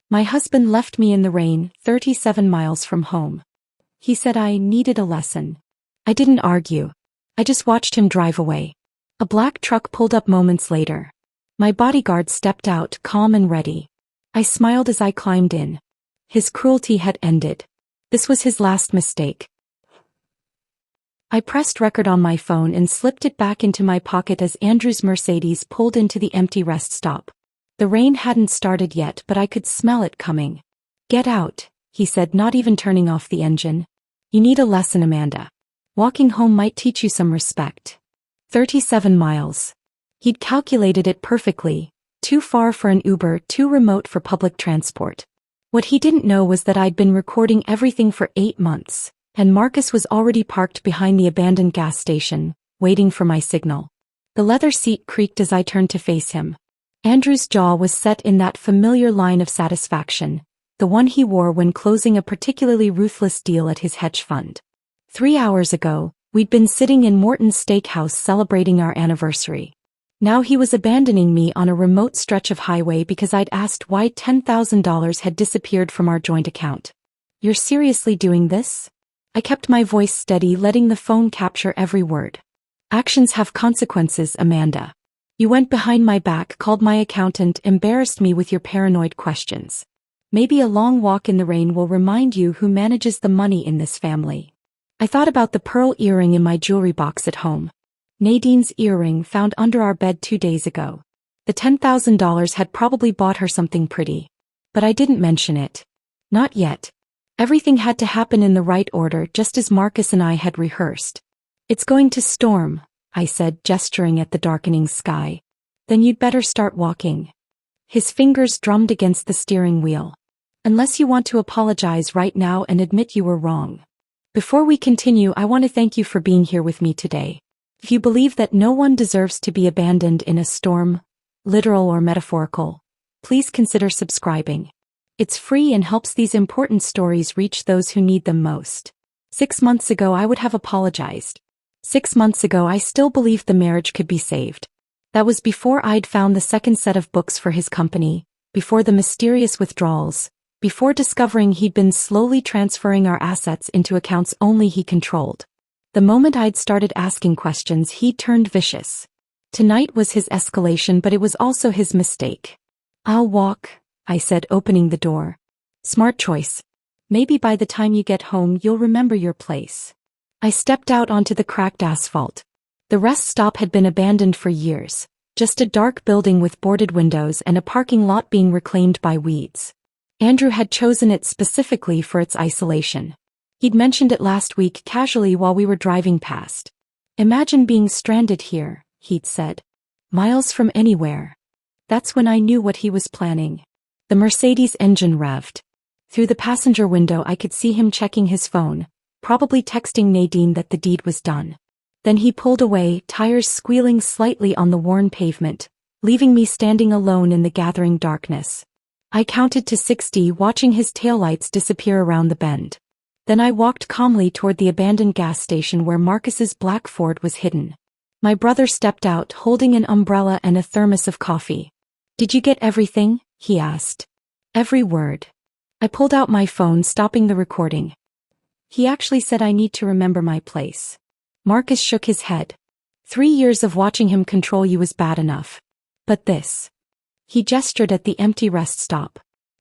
My husband left me in the rain, 37 miles from home. He said I needed a lesson. I didn't argue. I just watched him drive away. A black truck pulled up moments later. My bodyguard stepped out, calm and ready. I smiled as I climbed in. His cruelty had ended. This was his last mistake. I pressed record on my phone and slipped it back into my pocket as Andrew's Mercedes pulled into the empty rest stop. The rain hadn't started yet, but I could smell it coming. "Get out," he said, not even turning off the engine. "You need a lesson, Amanda. Walking home might teach you some respect." 37 miles. He'd calculated it perfectly. Too far for an Uber, too remote for public transport. What he didn't know was that I'd been recording everything for 8 months, and Marcus was already parked behind the abandoned gas station, waiting for my signal. The leather seat creaked as I turned to face him. Andrew's jaw was set in that familiar line of satisfaction, the one he wore when closing a particularly ruthless deal at his hedge fund. 3 hours ago, we'd been sitting in Morton's steakhouse celebrating our anniversary. Now he was abandoning me on a remote stretch of highway because I'd asked why $10,000 had disappeared from our joint account. "You're seriously doing this?" I kept my voice steady, letting the phone capture every word. "Actions have consequences, Amanda. You went behind my back, called my accountant, embarrassed me with your paranoid questions. Maybe a long walk in the rain will remind you who manages the money in this family." I thought about the pearl earring in my jewelry box at home. Nadine's earring found under our bed 2 days ago. The $10,000 had probably bought her something pretty. But I didn't mention it. Not yet. Everything had to happen in the right order, just as Marcus and I had rehearsed. "It's going to storm," I said, gesturing at the darkening sky. "Then you'd better start walking." His fingers drummed against the steering wheel. "Unless you want to apologize right now and admit you were wrong. Before we continue, I want to thank you for being here with me today. If you believe that no one deserves to be abandoned in a storm, literal or metaphorical, please consider subscribing. It's free and helps these important stories reach those who need them most. 6 months ago I would have apologized. 6 months ago I still believed the marriage could be saved. That was before I'd found the second set of books for his company, before the mysterious withdrawals, before discovering he'd been slowly transferring our assets into accounts only he controlled. The moment I'd started asking questions, he turned vicious. Tonight was his escalation, but it was also his mistake. "I'll walk," I said, opening the door. "Smart choice. Maybe by the time you get home you'll remember your place." I stepped out onto the cracked asphalt. The rest stop had been abandoned for years, just a dark building with boarded windows and a parking lot being reclaimed by weeds. Andrew had chosen it specifically for its isolation. He'd mentioned it last week casually while we were driving past. "Imagine being stranded here," he'd said. "Miles from anywhere." That's when I knew what he was planning. The Mercedes engine revved. Through the passenger window I could see him checking his phone, probably texting Nadine that the deed was done. Then he pulled away, tires squealing slightly on the worn pavement, leaving me standing alone in the gathering darkness. I counted to 60, watching his taillights disappear around the bend. Then I walked calmly toward the abandoned gas station where Marcus's black Ford was hidden. My brother stepped out, holding an umbrella and a thermos of coffee. "Did you get everything?" he asked. "Every word." I pulled out my phone, stopping the recording. "He actually said I need to remember my place." Marcus shook his head. 3 years of watching him control you was bad enough. But this. He gestured at the empty rest stop.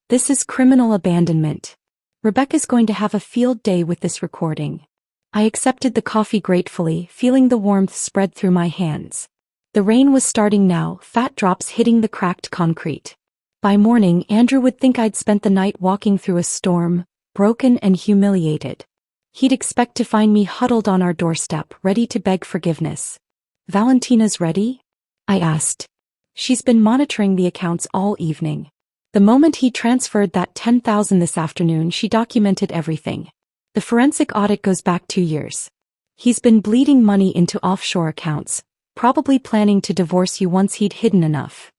"This is criminal abandonment. Rebecca's going to have a field day with this recording." I accepted the coffee gratefully, feeling the warmth spread through my hands. The rain was starting now, fat drops hitting the cracked concrete. By morning, Andrew would think I'd spent the night walking through a storm, broken and humiliated. He'd expect to find me huddled on our doorstep, ready to beg forgiveness. "Valentina's ready?" I asked. "She's been monitoring the accounts all evening. The moment he transferred that $10,000 this afternoon, she documented everything. The forensic audit goes back 2 years. He's been bleeding money into offshore accounts, probably planning to divorce you once he'd hidden enough."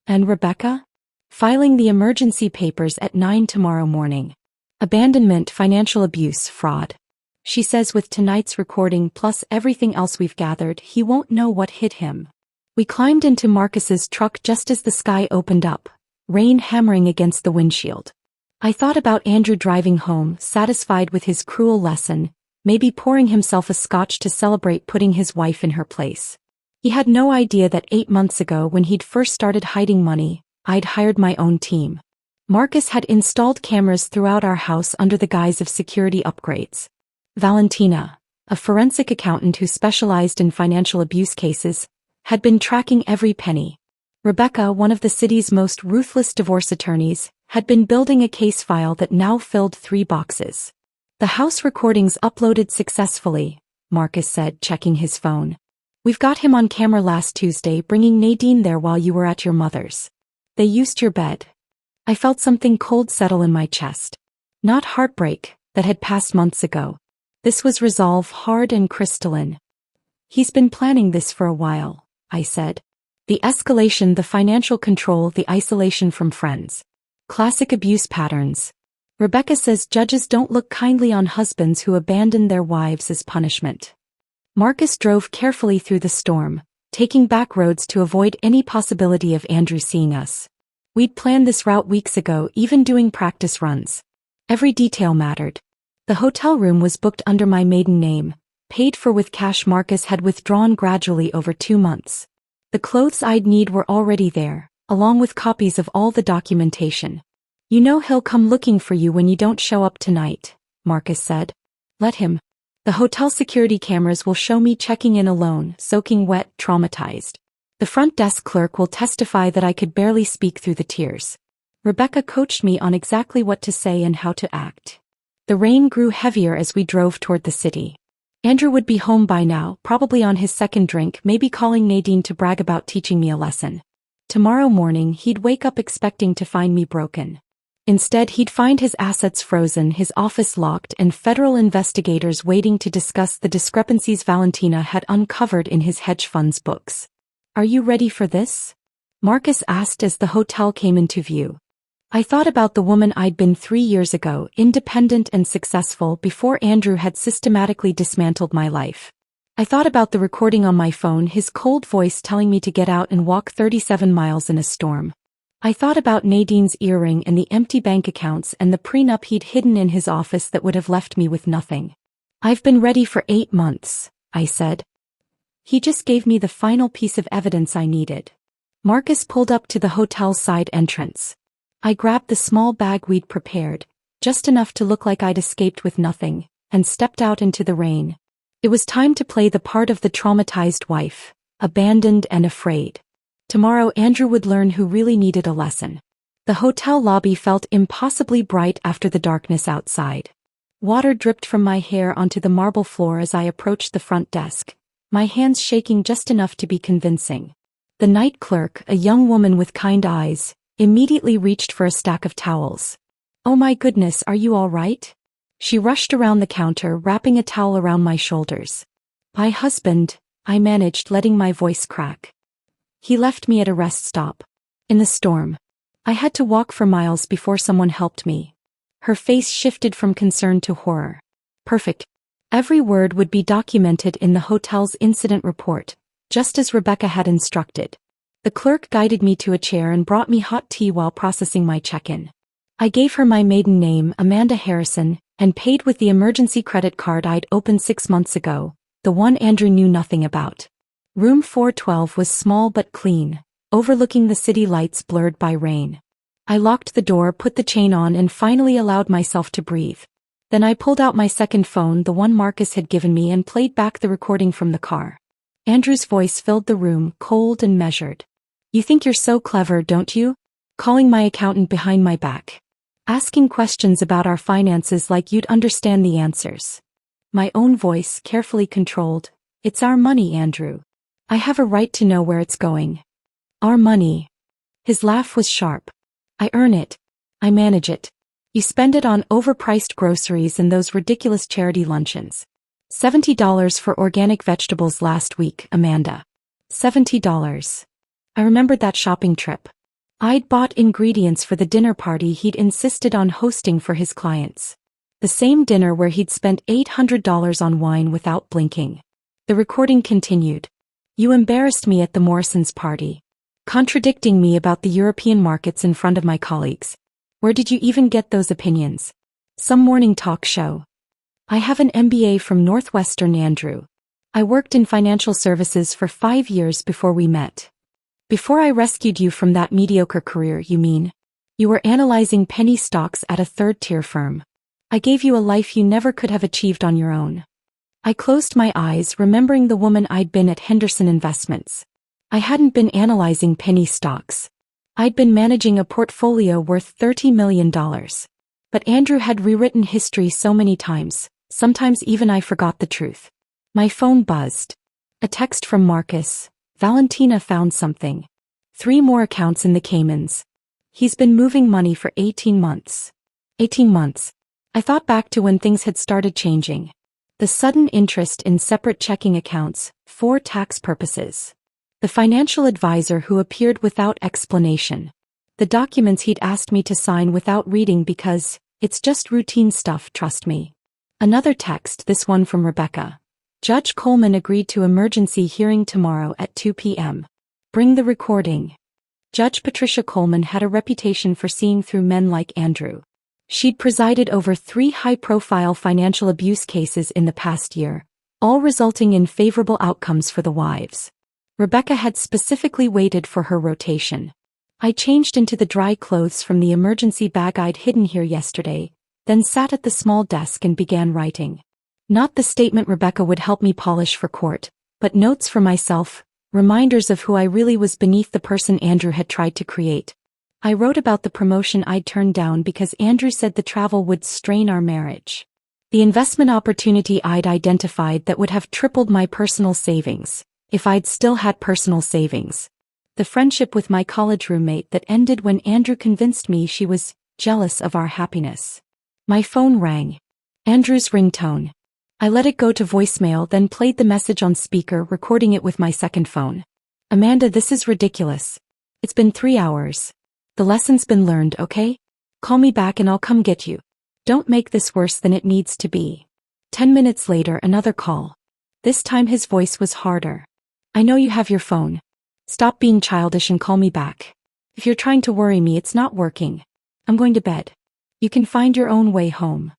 "And Rebecca?" "Filing the emergency papers at 9 tomorrow morning. Abandonment, financial abuse, fraud. She says with tonight's recording plus everything else we've gathered, he won't know what hit him." We climbed into Marcus's truck just as the sky opened up, rain hammering against the windshield. I thought about Andrew driving home, satisfied with his cruel lesson, maybe pouring himself a scotch to celebrate putting his wife in her place. He had no idea that 8 months ago when he'd first started hiding money, I'd hired my own team. Marcus had installed cameras throughout our house under the guise of security upgrades. Valentina, a forensic accountant who specialized in financial abuse cases, had been tracking every penny. Rebecca, one of the city's most ruthless divorce attorneys, had been building a case file that now filled 3 boxes. The house recordings uploaded successfully, Marcus said, checking his phone. We've got him on camera last Tuesday bringing Nadine there while you were at your mother's. They used your bed. I felt something cold settle in my chest. Not heartbreak, that had passed months ago. This was resolve, hard and crystalline. He's been planning this for a while, I said. The escalation, the financial control, the isolation from friends. Classic abuse patterns. Rebecca says judges don't look kindly on husbands who abandon their wives as punishment. Marcus drove carefully through the storm, taking back roads to avoid any possibility of Andrew seeing us. We'd planned this route weeks ago, even doing practice runs. Every detail mattered. The hotel room was booked under my maiden name, paid for with cash Marcus had withdrawn gradually over 2 months. The clothes I'd need were already there, along with copies of all the documentation. You know he'll come looking for you when you don't show up tonight, Marcus said. Let him. The hotel security cameras will show me checking in alone, soaking wet, traumatized. The front desk clerk will testify that I could barely speak through the tears. Rebecca coached me on exactly what to say and how to act. The rain grew heavier as we drove toward the city. Andrew would be home by now, probably on his second drink, maybe calling Nadine to brag about teaching me a lesson. Tomorrow morning he'd wake up expecting to find me broken. Instead he'd find his assets frozen, his office locked, and federal investigators waiting to discuss the discrepancies Valentina had uncovered in his hedge fund's books. Are you ready for this? Marcus asked as the hotel came into view. I thought about the woman I'd been 3 years ago, independent and successful before Andrew had systematically dismantled my life. I thought about the recording on my phone, his cold voice telling me to get out and walk 37 miles in a storm. I thought about Nadine's earring and the empty bank accounts and the prenup he'd hidden in his office that would have left me with nothing. I've been ready for 8 months, I said. He just gave me the final piece of evidence I needed. Marcus pulled up to the hotel's side entrance. I grabbed the small bag we'd prepared, just enough to look like I'd escaped with nothing, and stepped out into the rain. It was time to play the part of the traumatized wife, abandoned and afraid. Tomorrow Andrew would learn who really needed a lesson. The hotel lobby felt impossibly bright after the darkness outside. Water dripped from my hair onto the marble floor as I approached the front desk, my hands shaking just enough to be convincing. The night clerk, a young woman with kind eyes, immediately reached for a stack of towels. Oh my goodness, are you all right? She rushed around the counter, wrapping a towel around my shoulders. My husband, I managed, letting my voice crack. He left me at a rest stop. In the storm. I had to walk for miles before someone helped me. Her face shifted from concern to horror. Perfect. Every word would be documented in the hotel's incident report, just as Rebecca had instructed. The clerk guided me to a chair and brought me hot tea while processing my check-in. I gave her my maiden name, Amanda Harrison, and paid with the emergency credit card I'd opened 6 months ago, the one Andrew knew nothing about. Room 412 was small but clean, overlooking the city lights blurred by rain. I locked the door, put the chain on, and finally allowed myself to breathe. Then I pulled out my second phone, the one Marcus had given me, and played back the recording from the car. Andrew's voice filled the room, cold and measured. You think you're so clever, don't you? Calling my accountant behind my back. Asking questions about our finances like you'd understand the answers. My own voice, carefully controlled. It's our money, Andrew. I have a right to know where it's going. Our money. His laugh was sharp. I earn it. I manage it. You spend it on overpriced groceries and those ridiculous charity luncheons. $70 for organic vegetables last week, Amanda. $70. I remembered that shopping trip. I'd bought ingredients for the dinner party he'd insisted on hosting for his clients. The same dinner where he'd spent $800 on wine without blinking. The recording continued. You embarrassed me at the Morrisons' party. contradicting me about the European markets in front of my colleagues. Where did you even get those opinions? Some morning talk show. I have an MBA from Northwestern, Andrew. I worked in financial services for 5 years before we met. Before I rescued you from that mediocre career, you mean? You were analyzing penny stocks at a third-tier firm. I gave you a life you never could have achieved on your own. I closed my eyes, remembering the woman I'd been at Henderson Investments. I hadn't been analyzing penny stocks. I'd been managing a portfolio worth $30 million. But Andrew had rewritten history so many times, sometimes even I forgot the truth. My phone buzzed. A text from Marcus. Valentina found something. 3 more accounts in the Caymans. He's been moving money for 18 months. 18 months. I thought back to when things had started changing. The sudden interest in separate checking accounts, for tax purposes. The financial advisor who appeared without explanation. The documents he'd asked me to sign without reading because, it's just routine stuff, trust me. Another text, this one from Rebecca. Judge Coleman agreed to emergency hearing tomorrow at 2 p.m. Bring the recording. Judge Patricia Coleman had a reputation for seeing through men like Andrew. She'd presided over 3 high-profile financial abuse cases in the past year, all resulting in favorable outcomes for the wives. Rebecca had specifically waited for her rotation. I changed into the dry clothes from the emergency bag I'd hidden here yesterday, then sat at the small desk and began writing. Not the statement Rebecca would help me polish for court, but notes for myself, reminders of who I really was beneath the person Andrew had tried to create. I wrote about the promotion I'd turned down because Andrew said the travel would strain our marriage. The investment opportunity I'd identified that would have tripled my personal savings, if I'd still had personal savings. The friendship with my college roommate that ended when Andrew convinced me she was jealous of our happiness. My phone rang. Andrew's ringtone. I let it go to voicemail, then played the message on speaker, recording it with my second phone. Amanda, this is ridiculous. It's been 3 hours. The lesson's been learned, okay? Call me back and I'll come get you. Don't make this worse than it needs to be. 10 minutes later, another call. This time his voice was harder. I know you have your phone. Stop being childish and call me back. If you're trying to worry me, it's not working. I'm going to bed. You can find your own way home.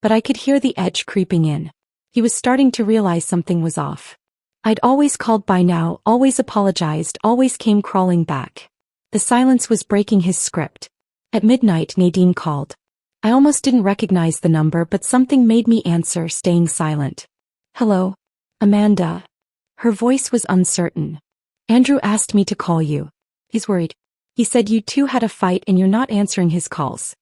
But I could hear the edge creeping in. He was starting to realize something was off. I'd always called by now, always apologized, always came crawling back. The silence was breaking his script. At midnight, Nadine called. I almost didn't recognize the number, but something made me answer, staying silent. Hello? Amanda. Her voice was uncertain. Andrew asked me to call you. He's worried. He said you two had a fight and you're not answering his calls.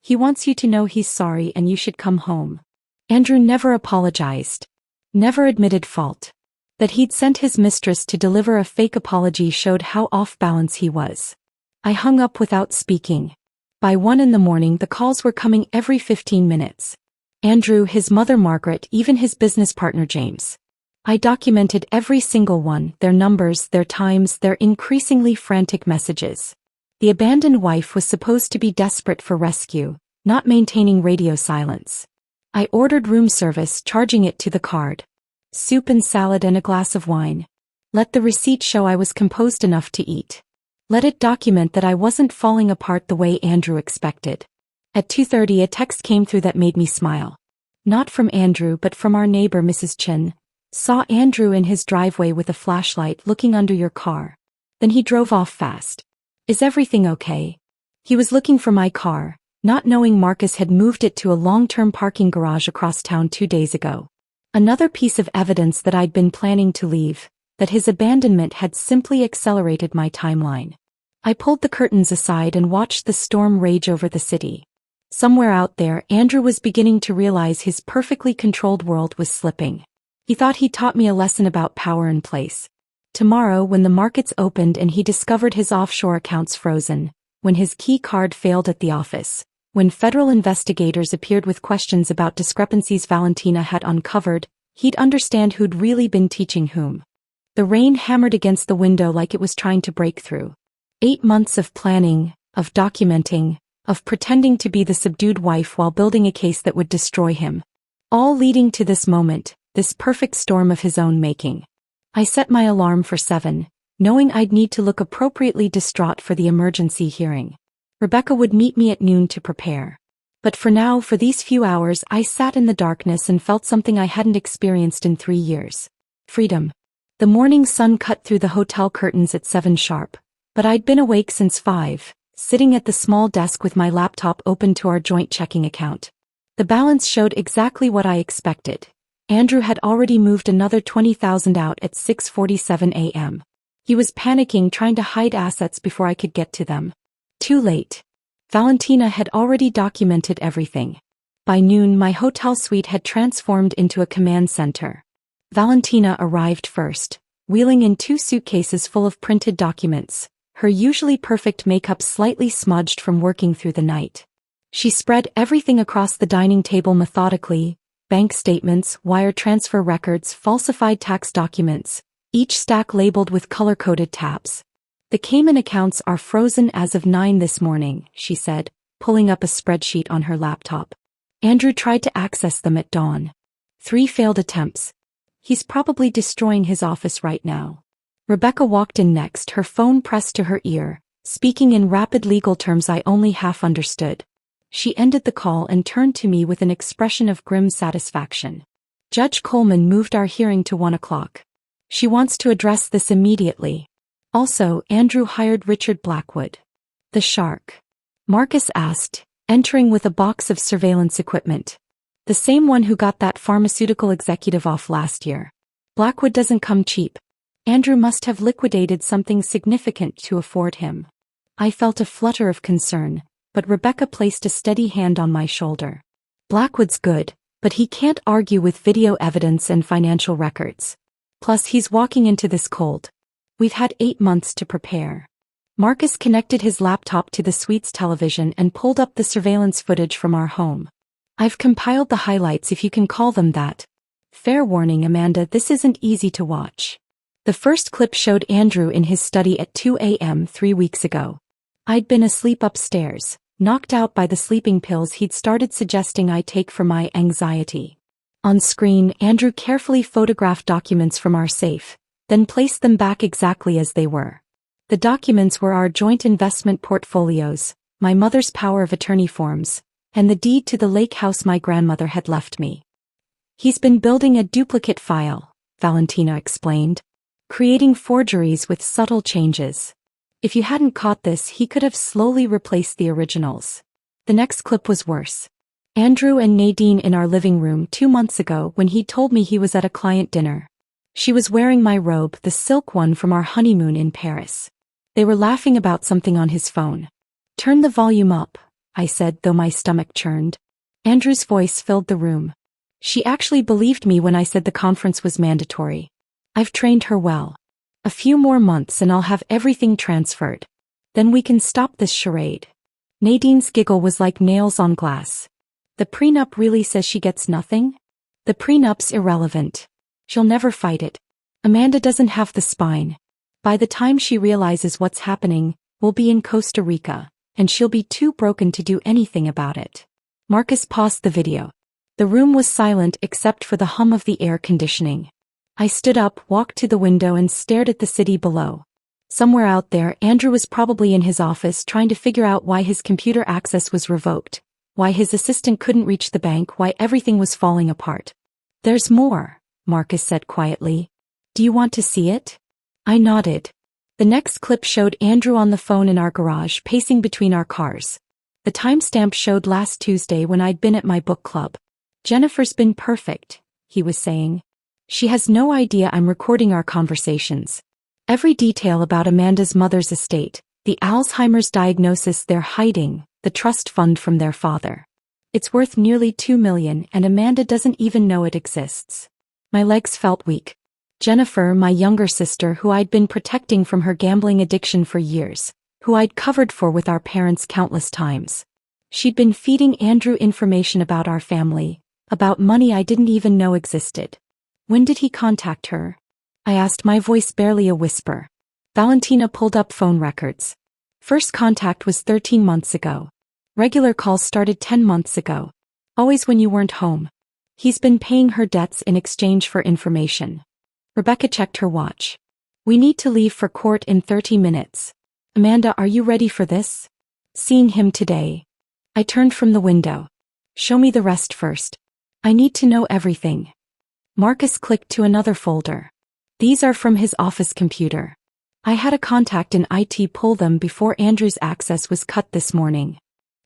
He wants you to know he's sorry and you should come home. Andrew never apologized. Never admitted fault. That he'd sent his mistress to deliver a fake apology showed how off balance he was. I hung up without speaking. By 1 a.m, the calls were coming every 15 minutes. Andrew, his mother Margaret, even his business partner James. I documented every single one, their numbers, their times, their increasingly frantic messages. The abandoned wife was supposed to be desperate for rescue, not maintaining radio silence. I ordered room service, charging it to the card. Soup and salad and a glass of wine. Let the receipt show I was composed enough to eat. Let it document that I wasn't falling apart the way Andrew expected. At 2:30 a text came through that made me smile. Not from Andrew but from our neighbor Mrs. Chin. Saw Andrew in his driveway with a flashlight looking under your car. Then he drove off fast. Is everything okay? He was looking for my car, not knowing Marcus had moved it to a long-term parking garage across town 2 days ago. Another piece of evidence that I'd been planning to leave, that his abandonment had simply accelerated my timeline. I pulled the curtains aside and watched the storm rage over the city. Somewhere out there, Andrew was beginning to realize his perfectly controlled world was slipping. He thought he taught me a lesson about power and place. Tomorrow, when the markets opened and he discovered his offshore accounts frozen, when his key card failed at the office, when federal investigators appeared with questions about discrepancies Valentina had uncovered, he'd understand who'd really been teaching whom. The rain hammered against the window like it was trying to break through. 8 months of planning, of documenting, of pretending to be the subdued wife while building a case that would destroy him. All leading to this moment, this perfect storm of his own making. I set my alarm for 7, knowing I'd need to look appropriately distraught for the emergency hearing. Rebecca would meet me at noon to prepare. But for now, for these few hours, I sat in the darkness and felt something I hadn't experienced in 3 years. Freedom. The morning sun cut through the hotel curtains at 7 sharp, but I'd been awake since 5, sitting at the small desk with my laptop open to our joint checking account. The balance showed exactly what I expected. Andrew had already moved another $20,000 out at 6:47 a.m. He was panicking, trying to hide assets before I could get to them. Too late. Valentina had already documented everything. By noon, my hotel suite had transformed into a command center. Valentina arrived first, wheeling in 2 suitcases full of printed documents, her usually perfect makeup slightly smudged from working through the night. She spread everything across the dining table methodically: bank statements, wire transfer records, falsified tax documents, each stack labeled with color-coded tabs. "The Cayman accounts are frozen as of 9 this morning," she said, pulling up a spreadsheet on her laptop. "Andrew tried to access them at dawn. 3 failed attempts. He's probably destroying his office right now." Rebecca walked in next, her phone pressed to her ear, speaking in rapid legal terms I only half understood. She ended the call and turned to me with an expression of grim satisfaction. "Judge Coleman moved our hearing to 1 o'clock. She wants to address this immediately. Also, Andrew hired Richard Blackwood." "The shark?" Marcus asked, entering with a box of surveillance equipment. "The same one who got that pharmaceutical executive off last year. Blackwood doesn't come cheap. Andrew must have liquidated something significant to afford him." I felt a flutter of concern, but Rebecca placed a steady hand on my shoulder. "Blackwood's good, but he can't argue with video evidence and financial records. Plus, he's walking into this cold. We've had 8 months to prepare." Marcus connected his laptop to the suite's television and pulled up the surveillance footage from our home. "I've compiled the highlights, if you can call them that. Fair warning, Amanda, this isn't easy to watch." The first clip showed Andrew in his study at 2 a.m. 3 weeks ago. I'd been asleep upstairs, knocked out by the sleeping pills he'd started suggesting I take for my anxiety. On screen, Andrew carefully photographed documents from our safe, then placed them back exactly as they were. The documents were our joint investment portfolios, my mother's power of attorney forms, and the deed to the lake house my grandmother had left me. "He's been building a duplicate file," Valentina explained, "creating forgeries with subtle changes. If you hadn't caught this, he could have slowly replaced the originals." The next clip was worse. Andrew and Nadine in our living room 2 months ago when he told me he was at a client dinner. She was wearing my robe, the silk one from our honeymoon in Paris. They were laughing about something on his phone. "Turn the volume up," I said, though my stomach churned. Andrew's voice filled the room. She actually believed me when I said the conference was mandatory. "I've trained her well. A few more months and I'll have everything transferred. Then we can stop this charade." Nadine's giggle was like nails on glass. "The prenup really says she gets nothing? The prenup's irrelevant. She'll never fight it. Amanda doesn't have the spine. By the time she realizes what's happening, we'll be in Costa Rica, and she'll be too broken to do anything about it." Marcus paused the video. The room was silent except for the hum of the air conditioning. I stood up, walked to the window and stared at the city below. Somewhere out there, Andrew was probably in his office trying to figure out why his computer access was revoked, why his assistant couldn't reach the bank, why everything was falling apart. "There's more," Marcus said quietly. "Do you want to see it?" I nodded. The next clip showed Andrew on the phone in our garage, pacing between our cars. The timestamp showed last Tuesday when I'd been at my book club. "Jennifer's been perfect," he was saying. "She has no idea I'm recording our conversations. Every detail about Amanda's mother's estate, the Alzheimer's diagnosis they're hiding, the trust fund from their father. It's worth nearly $2 million and Amanda doesn't even know it exists." My legs felt weak. Jennifer, my younger sister who I'd been protecting from her gambling addiction for years, who I'd covered for with our parents countless times. She'd been feeding Andrew information about our family, about money I didn't even know existed. "When did he contact her?" I asked, my voice barely a whisper. Valentina pulled up phone records. "First contact was 13 months ago. Regular calls started 10 months ago. Always when you weren't home. He's been paying her debts in exchange for information." Rebecca checked her watch. We need to leave for court in 30 minutes. Amanda, are you ready for this? Seeing him today. I turned from the window. Show me the rest first. I need to know everything. Marcus clicked to another folder. These are from his office computer. I had a contact in IT pull them before Andrew's access was cut this morning.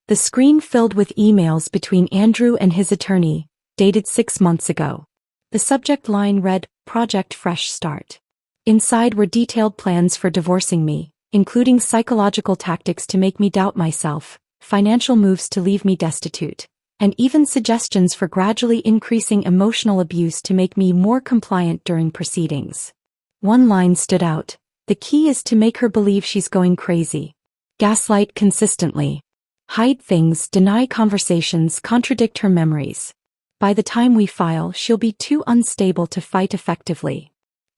The screen filled with emails between Andrew and his attorney, dated 6 months ago. The subject line read, Project Fresh Start. Inside were detailed plans for divorcing me, including psychological tactics to make me doubt myself, financial moves to leave me destitute, and even suggestions for gradually increasing emotional abuse to make me more compliant during proceedings. One line stood out. The key is to make her believe she's going crazy. Gaslight consistently. Hide things, deny conversations, contradict her memories. By the time we file, she'll be too unstable to fight effectively.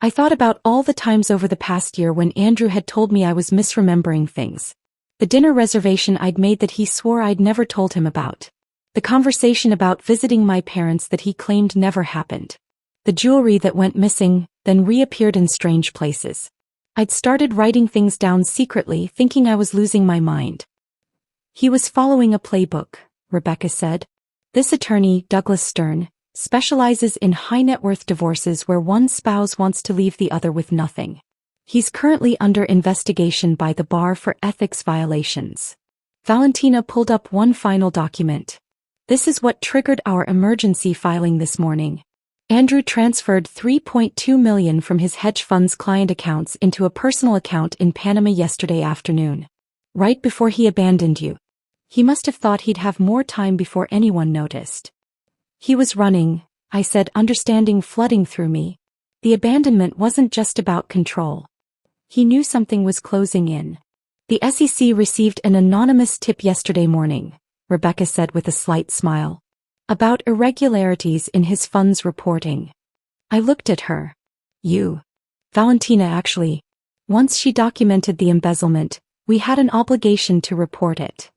I thought about all the times over the past year when Andrew had told me I was misremembering things. The dinner reservation I'd made that he swore I'd never told him about. The conversation about visiting my parents that he claimed never happened. The jewelry that went missing, then reappeared in strange places. I'd started writing things down secretly, thinking I was losing my mind. He was following a playbook, Rebecca said. This attorney, Douglas Stern, specializes in high-net-worth divorces where one spouse wants to leave the other with nothing. He's currently under investigation by the bar for ethics violations. Valentina pulled up one final document. This is what triggered our emergency filing this morning. Andrew transferred $3.2 million from his hedge fund's client accounts into a personal account in Panama yesterday afternoon. Right before he abandoned you. He must have thought he'd have more time before anyone noticed. He was running, I said, understanding flooding through me. The abandonment wasn't just about control. He knew something was closing in. The SEC received an anonymous tip yesterday morning, Rebecca said with a slight smile. About irregularities in his fund's reporting. I looked at her. Valentina actually. Once she documented the embezzlement, we had an obligation to report it.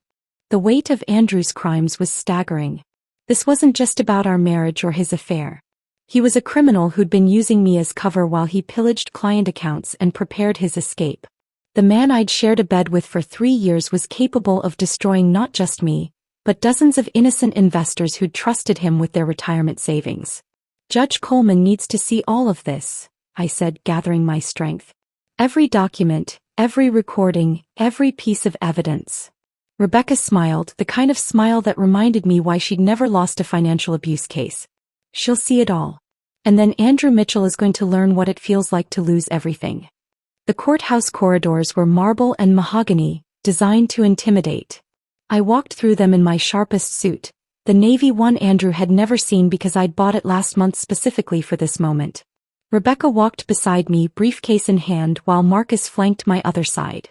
The weight of Andrew's crimes was staggering. This wasn't just about our marriage or his affair. He was a criminal who'd been using me as cover while he pillaged client accounts and prepared his escape. The man I'd shared a bed with for 3 years was capable of destroying not just me, but dozens of innocent investors who'd trusted him with their retirement savings. Judge Coleman needs to see all of this, I said, gathering my strength. Every document, every recording, every piece of evidence. Rebecca smiled, the kind of smile that reminded me why she'd never lost a financial abuse case. She'll see it all. And then Andrew Mitchell is going to learn what it feels like to lose everything. The courthouse corridors were marble and mahogany, designed to intimidate. I walked through them in my sharpest suit, the navy one Andrew had never seen because I'd bought it last month specifically for this moment. Rebecca walked beside me, briefcase in hand, while Marcus flanked my other side.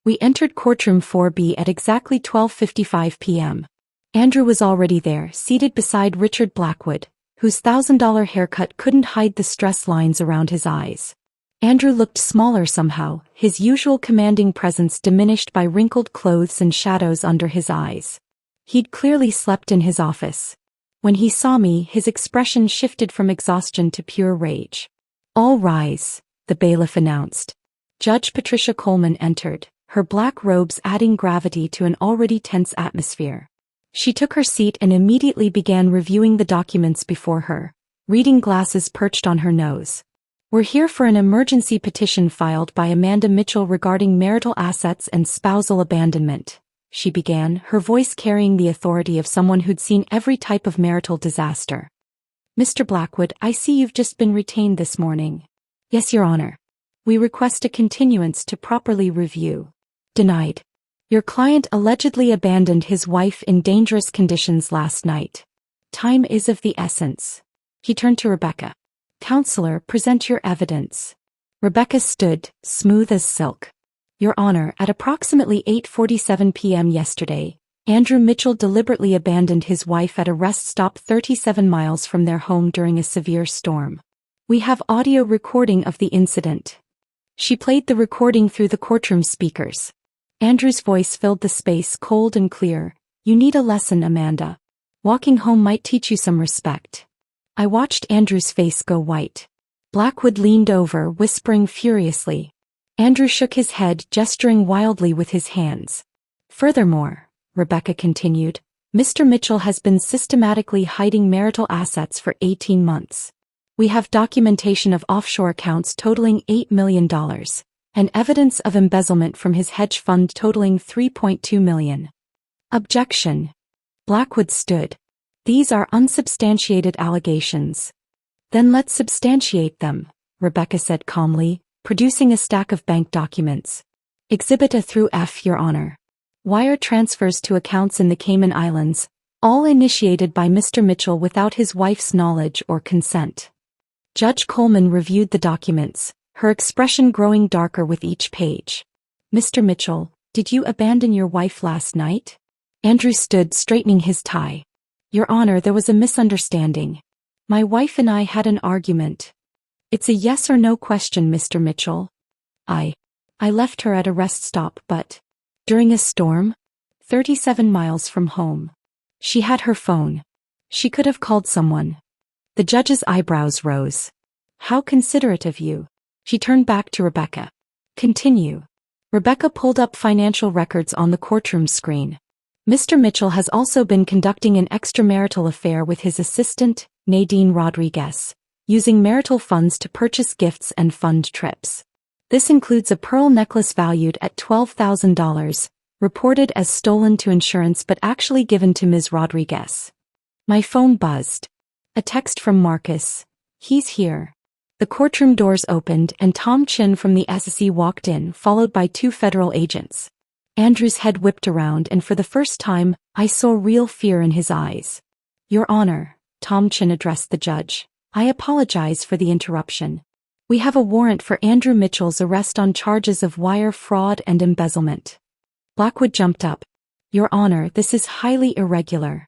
We entered courtroom 4B at exactly 12:55 p.m. Andrew was already there, seated beside Richard Blackwood, whose $1,000 haircut couldn't hide the stress lines around his eyes. Andrew looked smaller somehow, his usual commanding presence diminished by wrinkled clothes and shadows under his eyes. He'd clearly slept in his office. When he saw me, his expression shifted from exhaustion to pure rage. All rise, the bailiff announced. Judge Patricia Coleman entered, her black robes adding gravity to an already tense atmosphere. She took her seat and immediately began reviewing the documents before her, reading glasses perched on her nose. We're here for an emergency petition filed by Amanda Mitchell regarding marital assets and spousal abandonment, she began, her voice carrying the authority of someone who'd seen every type of marital disaster. Mr. Blackwood, I see you've just been retained this morning. Yes, Your Honor. We request a continuance to properly review. Denied. Your client allegedly abandoned his wife in dangerous conditions last night. Time is of the essence. He turned to Rebecca. Counselor, present your evidence. Rebecca stood, smooth as silk. Your Honor, at approximately 8:47 p.m. yesterday, Andrew Mitchell deliberately abandoned his wife at a rest stop 37 miles from their home during a severe storm. We have audio recording of the incident. She played the recording through the courtroom speakers. Andrew's voice filled the space, cold and clear. You need a lesson, Amanda. Walking home might teach you some respect. I watched Andrew's face go white. Blackwood leaned over, whispering furiously. Andrew shook his head, gesturing wildly with his hands. Furthermore, Rebecca continued, Mr. Mitchell has been systematically hiding marital assets for 18 months. We have documentation of offshore accounts totaling $8 million, and evidence of embezzlement from his hedge fund totaling $3.2 million. Objection. Blackwood stood. These are unsubstantiated allegations. Then let's substantiate them, Rebecca said calmly, producing a stack of bank documents. Exhibit A through F, Your Honor. Wire transfers to accounts in the Cayman Islands, all initiated by Mr. Mitchell without his wife's knowledge or consent. Judge Coleman reviewed the documents, her expression growing darker with each page. Mr. Mitchell, did you abandon your wife last night? Andrew stood, straightening his tie. Your Honor, there was a misunderstanding. My wife and I had an argument. It's a yes or no question, Mr. Mitchell. I left her at a rest stop, but during a storm? 37 miles from home. She had her phone. She could have called someone. The judge's eyebrows rose. How considerate of you. She turned back to Rebecca. Continue. Rebecca pulled up financial records on the courtroom screen. Mr. Mitchell has also been conducting an extramarital affair with his assistant, Nadine Rodriguez, using marital funds to purchase gifts and fund trips. This includes a pearl necklace valued at $12,000, reported as stolen to insurance but actually given to Ms. Rodriguez. My phone buzzed. A text from Marcus. He's here. The courtroom doors opened and Tom Chin from the SEC walked in, followed by 2 federal agents. Andrew's head whipped around and for the first time, I saw real fear in his eyes. Your Honor, Tom Chin addressed the judge. I apologize for the interruption. We have a warrant for Andrew Mitchell's arrest on charges of wire fraud and embezzlement. Blackwood jumped up. Your Honor, this is highly irregular.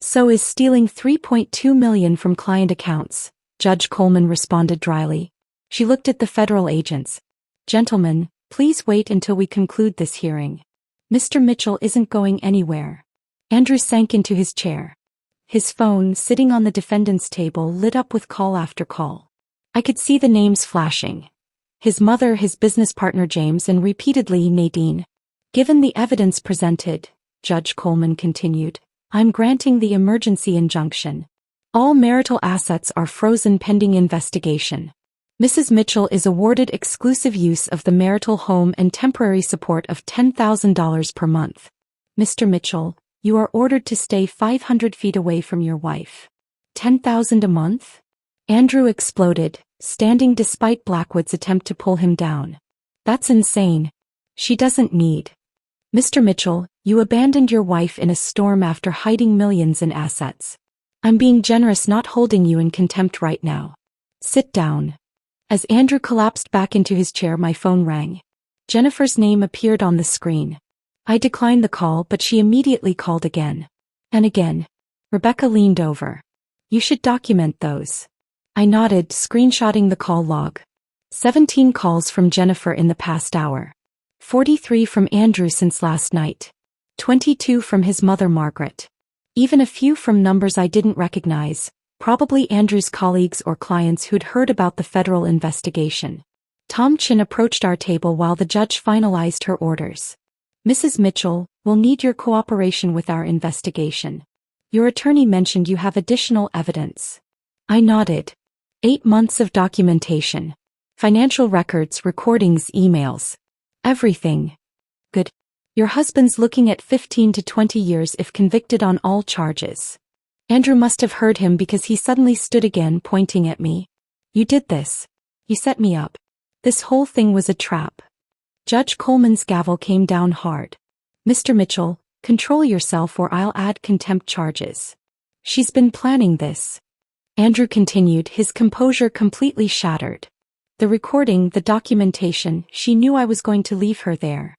So is stealing $3.2 million from client accounts, Judge Coleman responded dryly. She looked at the federal agents. Gentlemen, please wait until we conclude this hearing. Mr. Mitchell isn't going anywhere. Andrew sank into his chair. His phone, sitting on the defendant's table, lit up with call after call. I could see the names flashing. His mother, his business partner James, and repeatedly Nadine. Given the evidence presented, Judge Coleman continued, I'm granting the emergency injunction. All marital assets are frozen pending investigation. Mrs. Mitchell is awarded exclusive use of the marital home and temporary support of $10,000 per month. Mr. Mitchell, you are ordered to stay 500 feet away from your wife. $10,000 a month? Andrew exploded, standing despite Blackwood's attempt to pull him down. That's insane. She doesn't need. Mr. Mitchell, you abandoned your wife in a storm after hiding millions in assets. I'm being generous, not holding you in contempt right now. Sit down. As Andrew collapsed back into his chair, my phone rang. Jennifer's name appeared on the screen. I declined the call, but she immediately called again. And again. Rebecca leaned over. You should document those. I nodded, screenshotting the call log. 17 calls from Jennifer in the past hour. 43 from Andrew since last night. 22 from his mother Margaret. Even a few from numbers I didn't recognize, probably Andrew's colleagues or clients who'd heard about the federal investigation. Tom Chin approached our table while the judge finalized her orders. Mrs. Mitchell, we'll need your cooperation with our investigation. Your attorney mentioned you have additional evidence. I nodded. 8 months of documentation. Financial records, recordings, emails. Everything. Good. Your husband's looking at 15 to 20 years if convicted on all charges. Andrew must have heard him because he suddenly stood again, pointing at me. You did this. You set me up. This whole thing was a trap. Judge Coleman's gavel came down hard. Mr. Mitchell, control yourself or I'll add contempt charges. She's been planning this. Andrew continued, his composure completely shattered. The recording, the documentation, she knew I was going to leave her there.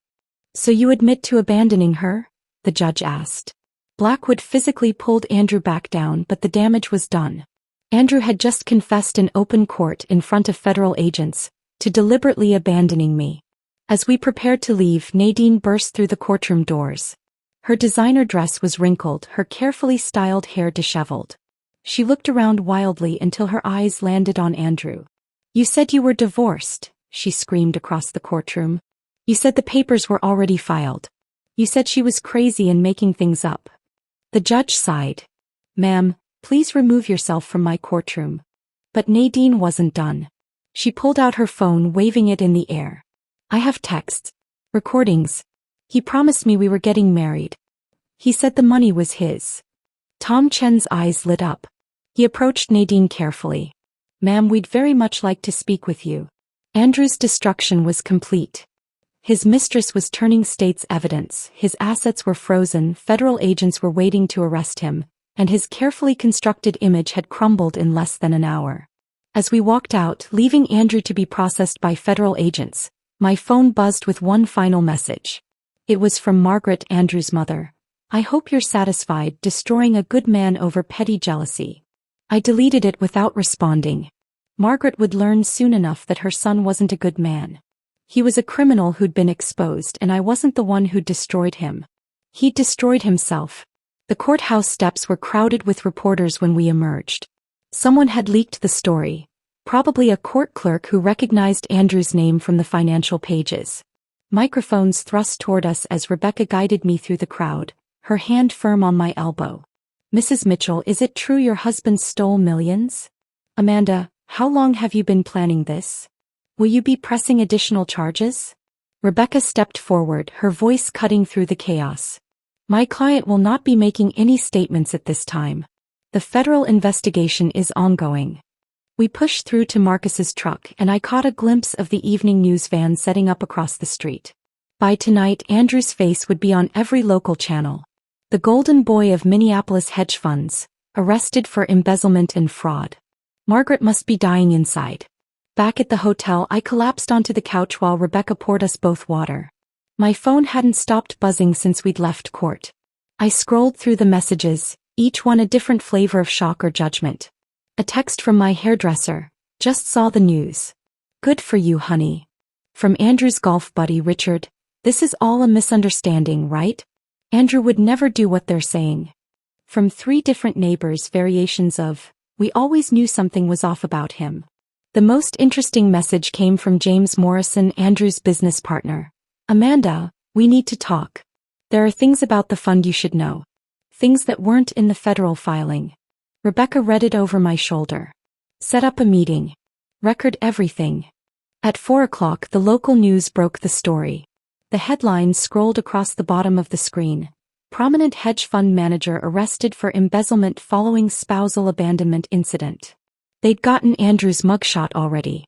So you admit to abandoning her? The judge asked. Blackwood physically pulled Andrew back down, but the damage was done. Andrew had just confessed in open court in front of federal agents to deliberately abandoning me. As we prepared to leave, Nadine burst through the courtroom doors. Her designer dress was wrinkled, her carefully styled hair disheveled. She looked around wildly until her eyes landed on Andrew. You said you were divorced, she screamed across the courtroom. You said the papers were already filed. You said she was crazy and making things up. The judge sighed. Ma'am, please remove yourself from my courtroom. But Nadine wasn't done. She pulled out her phone, waving it in the air. I have texts. Recordings. He promised me we were getting married. He said the money was his. Tom Chen's eyes lit up. He approached Nadine carefully. Ma'am, we'd very much like to speak with you. Andrew's destruction was complete. His mistress was turning state's evidence, his assets were frozen, federal agents were waiting to arrest him, and his carefully constructed image had crumbled in less than an hour. As we walked out, leaving Andrew to be processed by federal agents, my phone buzzed with one final message. It was from Margaret, Andrew's mother. I hope you're satisfied, destroying a good man over petty jealousy. I deleted it without responding. Margaret would learn soon enough that her son wasn't a good man. He was a criminal who'd been exposed, and I wasn't the one who'd destroyed him. He'd destroyed himself. The courthouse steps were crowded with reporters when we emerged. Someone had leaked the story. Probably a court clerk who recognized Andrew's name from the financial pages. Microphones thrust toward us as Rebecca guided me through the crowd, her hand firm on my elbow. Mrs. Mitchell, is it true your husband stole millions? Amanda, how long have you been planning this? Will you be pressing additional charges? Rebecca stepped forward, her voice cutting through the chaos. My client will not be making any statements at this time. The federal investigation is ongoing. We pushed through to Marcus's truck, and I caught a glimpse of the evening news van setting up across the street. By tonight, Andrew's face would be on every local channel. The golden boy of Minneapolis hedge funds, arrested for embezzlement and fraud. Margaret must be dying inside. Back at the hotel, I collapsed onto the couch while Rebecca poured us both water. My phone hadn't stopped buzzing since we'd left court. I scrolled through the messages, each one a different flavor of shock or judgment. A text from my hairdresser. Just saw the news. Good for you, honey. From Andrew's golf buddy Richard. This is all a misunderstanding, right? Andrew would never do what they're saying. From 3 different neighbors, variations of, we always knew something was off about him. The most interesting message came from James Morrison, Andrew's business partner. Amanda, we need to talk. There are things about the fund you should know. Things that weren't in the federal filing. Rebecca read it over my shoulder. Set up a meeting. Record everything. At 4 o'clock, the local news broke the story. The headlines scrolled across the bottom of the screen. Prominent hedge fund manager arrested for embezzlement following spousal abandonment incident. They'd gotten Andrew's mugshot already.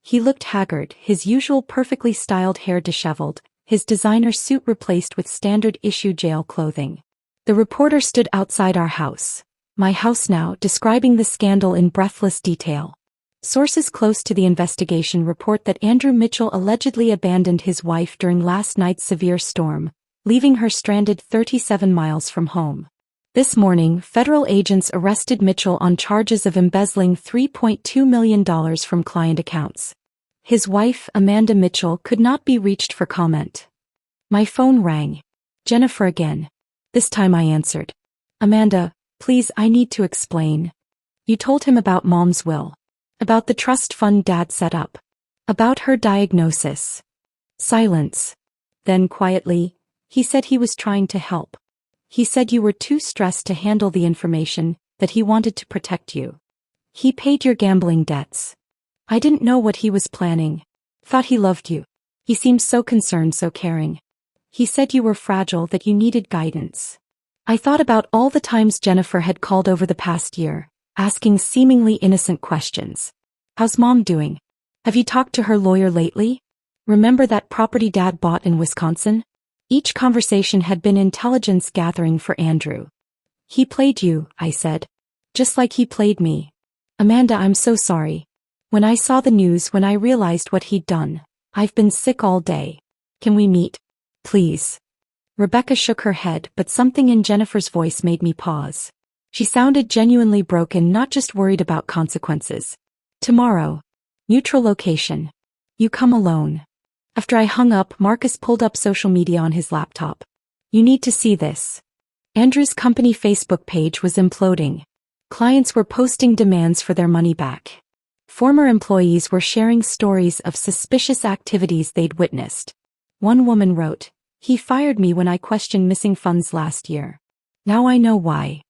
He looked haggard, his usual perfectly styled hair disheveled, his designer suit replaced with standard-issue jail clothing. The reporter stood outside our house. My house now, describing the scandal in breathless detail. Sources close to the investigation report that Andrew Mitchell allegedly abandoned his wife during last night's severe storm, leaving her stranded 37 miles from home. This morning, federal agents arrested Mitchell on charges of embezzling $3.2 million from client accounts. His wife, Amanda Mitchell, could not be reached for comment. My phone rang. Jennifer again. This time I answered. Amanda, please, I need to explain. You told him about Mom's will. About the trust fund Dad set up. About her diagnosis. Silence. Then quietly, he said he was trying to help. He said you were too stressed to handle the information, that he wanted to protect you. He paid your gambling debts. I didn't know what he was planning. Thought he loved you. He seemed so concerned, so caring. He said you were fragile, that you needed guidance. I thought about all the times Jennifer had called over the past year, asking seemingly innocent questions. How's Mom doing? Have you talked to her lawyer lately? Remember that property Dad bought in Wisconsin? Each conversation had been intelligence gathering for Andrew. He played you, I said. Just like he played me. Amanda, I'm so sorry. When I saw the news, when I realized what he'd done, I've been sick all day. Can we meet? Please. Rebecca shook her head, but something in Jennifer's voice made me pause. She sounded genuinely broken, not just worried about consequences. Tomorrow. Neutral location. You come alone. After I hung up, Marcus pulled up social media on his laptop. You need to see this. Andrew's company Facebook page was imploding. Clients were posting demands for their money back. Former employees were sharing stories of suspicious activities they'd witnessed. One woman wrote, "He fired me when I questioned missing funds last year. Now I know why."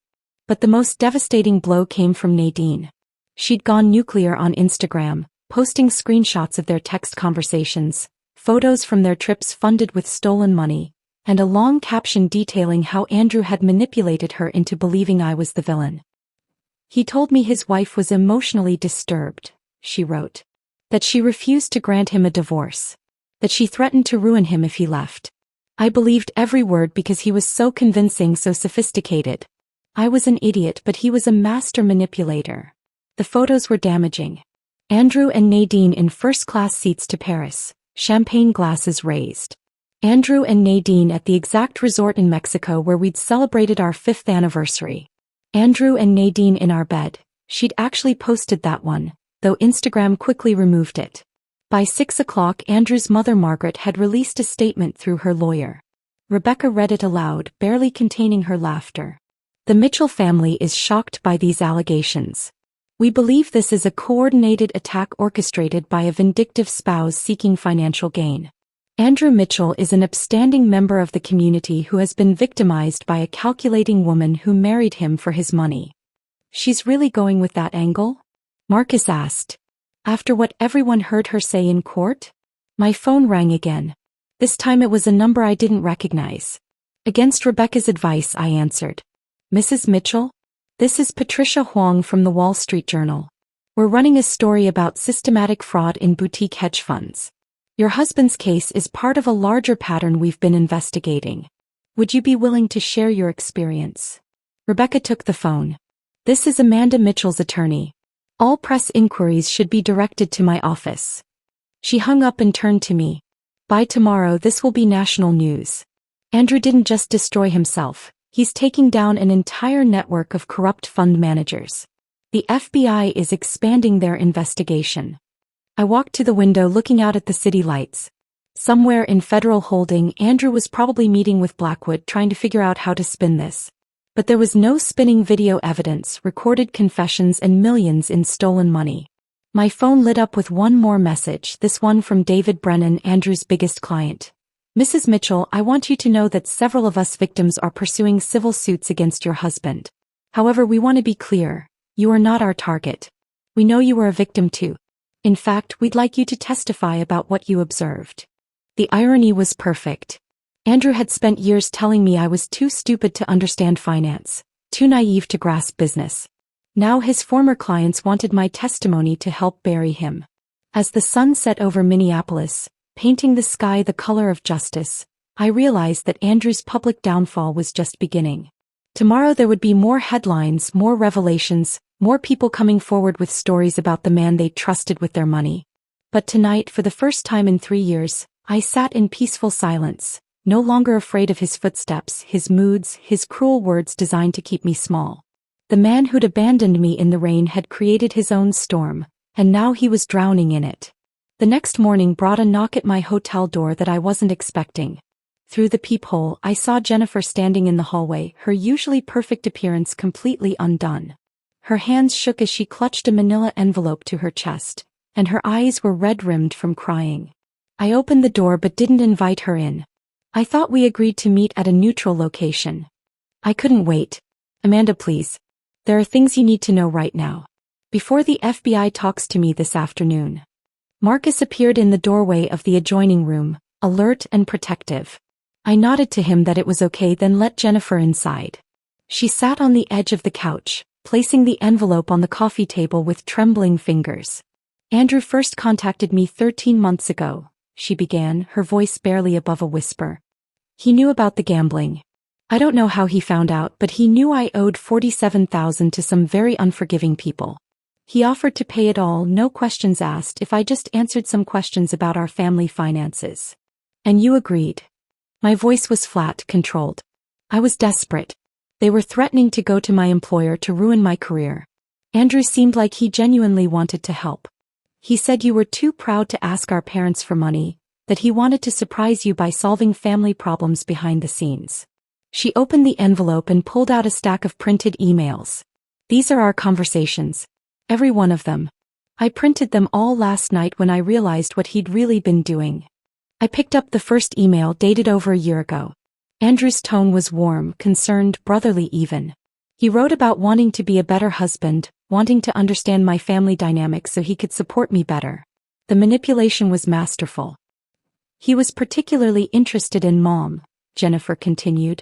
But the most devastating blow came from Nadine. She'd gone nuclear on Instagram, posting screenshots of their text conversations, photos from their trips funded with stolen money, and a long caption detailing how Andrew had manipulated her into believing I was the villain. "He told me his wife was emotionally disturbed," she wrote. "That she refused to grant him a divorce. That she threatened to ruin him if he left. I believed every word because he was so convincing, so sophisticated. I was an idiot, but he was a master manipulator." The photos were damaging. Andrew and Nadine in first-class seats to Paris, champagne glasses raised. Andrew and Nadine at the exact resort in Mexico where we'd celebrated our 5th anniversary. Andrew and Nadine in our bed. She'd actually posted that one, though Instagram quickly removed it. By 6 o'clock, Andrew's mother Margaret had released a statement through her lawyer. Rebecca read it aloud, barely containing her laughter. "The Mitchell family is shocked by these allegations. We believe this is a coordinated attack orchestrated by a vindictive spouse seeking financial gain. Andrew Mitchell is an upstanding member of the community who has been victimized by a calculating woman who married him for his money." "She's really going with that angle?" Marcus asked. "After what everyone heard her say in court?" My phone rang again. This time it was a number I didn't recognize. Against Rebecca's advice, I answered. "Mrs. Mitchell? This is Patricia Huang from the Wall Street Journal. We're running a story about systematic fraud in boutique hedge funds. Your husband's case is part of a larger pattern we've been investigating. Would you be willing to share your experience?" Rebecca took the phone. "This is Amanda Mitchell's attorney. All press inquiries should be directed to my office." She hung up and turned to me. "By tomorrow this will be national news. Andrew didn't just destroy himself, he's taking down an entire network of corrupt fund managers. The FBI is expanding their investigation." I walked to the window looking out at the city lights. Somewhere in Federal Holding, Andrew was probably meeting with Blackwood trying to figure out how to spin this. But there was no spinning video evidence, recorded confessions, and millions in stolen money. My phone lit up with one more message, this one from David Brennan, Andrew's biggest client. "Mrs. Mitchell, I want you to know that several of us victims are pursuing civil suits against your husband. However, we want to be clear, you are not our target. We know you were a victim too. In fact, we'd like you to testify about what you observed." The irony was perfect. Andrew had spent years telling me I was too stupid to understand finance, too naive to grasp business. Now his former clients wanted my testimony to help bury him. As the sun set over Minneapolis, painting the sky the color of justice, I realized that Andrew's public downfall was just beginning. Tomorrow there would be more headlines, more revelations, more people coming forward with stories about the man they trusted with their money. But tonight, for the first time in 3 years, I sat in peaceful silence, no longer afraid of his footsteps, his moods, his cruel words designed to keep me small. The man who'd abandoned me in the rain had created his own storm, and now he was drowning in it. The next morning brought a knock at my hotel door that I wasn't expecting. Through the peephole, I saw Jennifer standing in the hallway, her usually perfect appearance completely undone. Her hands shook as she clutched a manila envelope to her chest, and her eyes were red-rimmed from crying. I opened the door but didn't invite her in. I thought we agreed to meet at a neutral location. I couldn't wait. "Amanda, please. There are things you need to know right now. Before the FBI talks to me this afternoon." Marcus appeared in the doorway of the adjoining room, alert and protective. I nodded to him that it was okay, then let Jennifer inside. She sat on the edge of the couch, placing the envelope on the coffee table with trembling fingers. "Andrew first contacted me 13 months ago," she began, her voice barely above a whisper. "He knew about the gambling. I don't know how he found out, but he knew I owed $47,000 to some very unforgiving people. He offered to pay it all, no questions asked, if I just answered some questions about our family finances. And you agreed." My voice was flat, controlled. I was desperate. They were threatening to go to my employer to ruin my career. Andrew seemed like he genuinely wanted to help. He said you were too proud to ask our parents for money, that he wanted to surprise you by solving family problems behind the scenes. She opened the envelope and pulled out a stack of printed emails. "These are our conversations. Every one of them. I printed them all last night when I realized what he'd really been doing. I picked up the first email dated over a year ago. Andrew's tone was warm, concerned, brotherly even. He wrote about wanting to be a better husband, wanting to understand my family dynamics so he could support me better. The manipulation was masterful. He was particularly interested in Mom, Jennifer continued.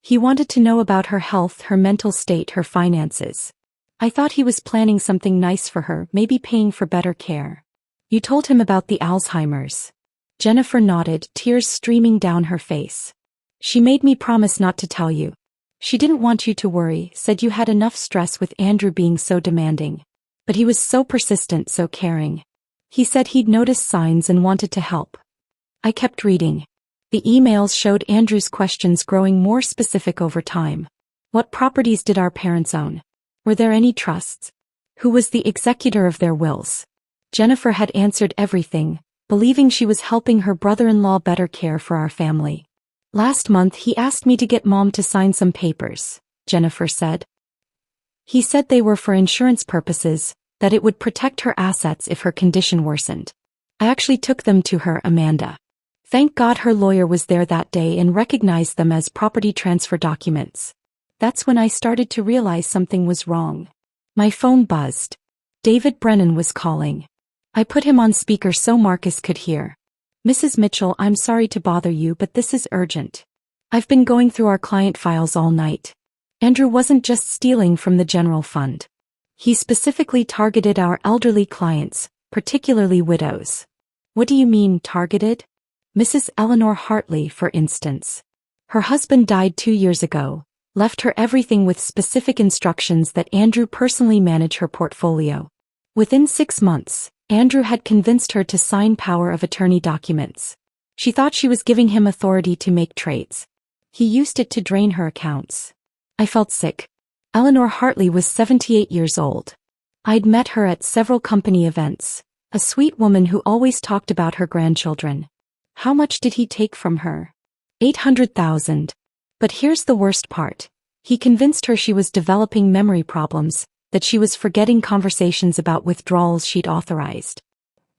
He wanted to know about her health, her mental state, her finances. I thought he was planning something nice for her, maybe paying for better care. You told him about the Alzheimer's. Jennifer nodded, tears streaming down her face. She made me promise not to tell you. She didn't want you to worry, said you had enough stress with Andrew being so demanding. But he was so persistent, so caring. He said he'd noticed signs and wanted to help. I kept reading. The emails showed Andrew's questions growing more specific over time. What properties did our parents own? Were there any trusts? Who was the executor of their wills? Jennifer had answered everything, believing she was helping her brother-in-law better care for our family. Last month he asked me to get Mom to sign some papers, Jennifer said. He said they were for insurance purposes, that it would protect her assets if her condition worsened. I actually took them to her, Amanda. Thank God her lawyer was there that day and recognized them as property transfer documents. That's when I started to realize something was wrong. My phone buzzed. David Brennan was calling. I put him on speaker so Marcus could hear. Mrs. Mitchell, I'm sorry to bother you, but this is urgent. I've been going through our client files all night. Andrew wasn't just stealing from the general fund. He specifically targeted our elderly clients, particularly widows. What do you mean, targeted? Mrs. Eleanor Hartley, for instance. Her husband died 2 years ago, left her everything with specific instructions that Andrew personally manage her portfolio. Within 6 months, Andrew had convinced her to sign power of attorney documents. She thought she was giving him authority to make trades. He used it to drain her accounts. I felt sick. Eleanor Hartley was 78 years old. I'd met her at several company events, a sweet woman who always talked about her grandchildren. How much did he take from her? $800,000. But here's the worst part. He convinced her she was developing memory problems, that she was forgetting conversations about withdrawals she'd authorized.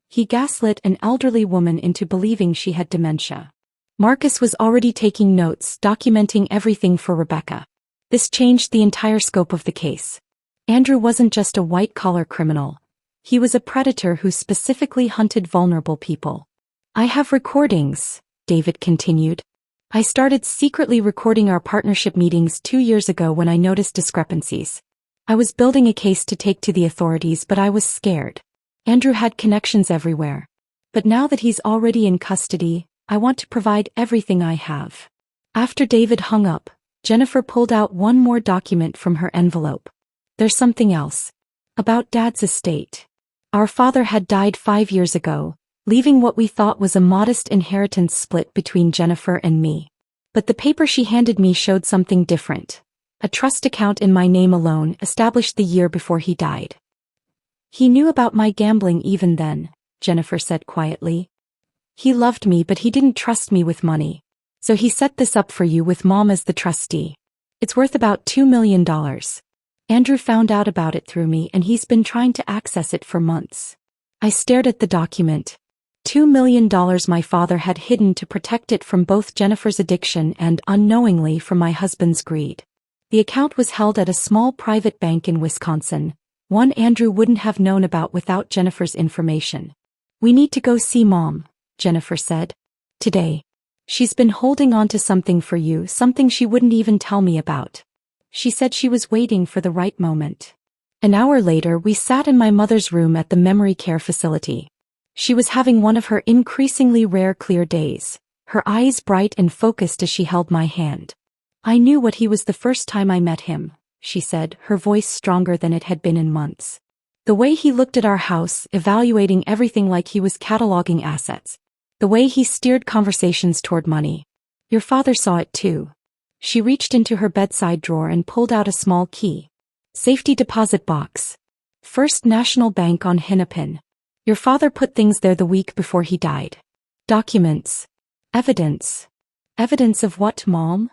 He gaslit an elderly woman into believing she had dementia. Marcus was already taking notes, documenting everything for Rebecca. This changed the entire scope of the case. Andrew wasn't just a white-collar criminal. He was a predator who specifically hunted vulnerable people. I have recordings, David continued. I started secretly recording our partnership meetings 2 years ago when I noticed discrepancies. I was building a case to take to the authorities, but I was scared. Andrew had connections everywhere. But now that he's already in custody, I want to provide everything I have. After David hung up, Jennifer pulled out one more document from her envelope. There's something else. About Dad's estate. Our father had died 5 years ago, leaving what we thought was a modest inheritance split between Jennifer and me. But the paper she handed me showed something different. A trust account in my name alone, established the year before he died. He knew about my gambling even then, Jennifer said quietly. He loved me, but he didn't trust me with money. So he set this up for you with Mom as the trustee. It's worth about $2 million. Andrew found out about it through me, and he's been trying to access it for months. I stared at the document. $2 million my father had hidden to protect it from both Jennifer's addiction and, unknowingly, from my husband's greed. The account was held at a small private bank in Wisconsin, one Andrew wouldn't have known about without Jennifer's information. We need to go see Mom, Jennifer said. Today. She's been holding on to something for you, something she wouldn't even tell me about. She said she was waiting for the right moment. An hour later, we sat in my mother's room at the memory care facility. She was having one of her increasingly rare clear days, her eyes bright and focused as she held my hand. I knew what he was the first time I met him, she said, her voice stronger than it had been in months. The way he looked at our house, evaluating everything like he was cataloging assets. The way he steered conversations toward money. Your father saw it too. She reached into her bedside drawer and pulled out a small key. Safety deposit box. First National Bank on Hennepin. Your father put things there the week before he died. Documents. Evidence. Evidence of what, Mom?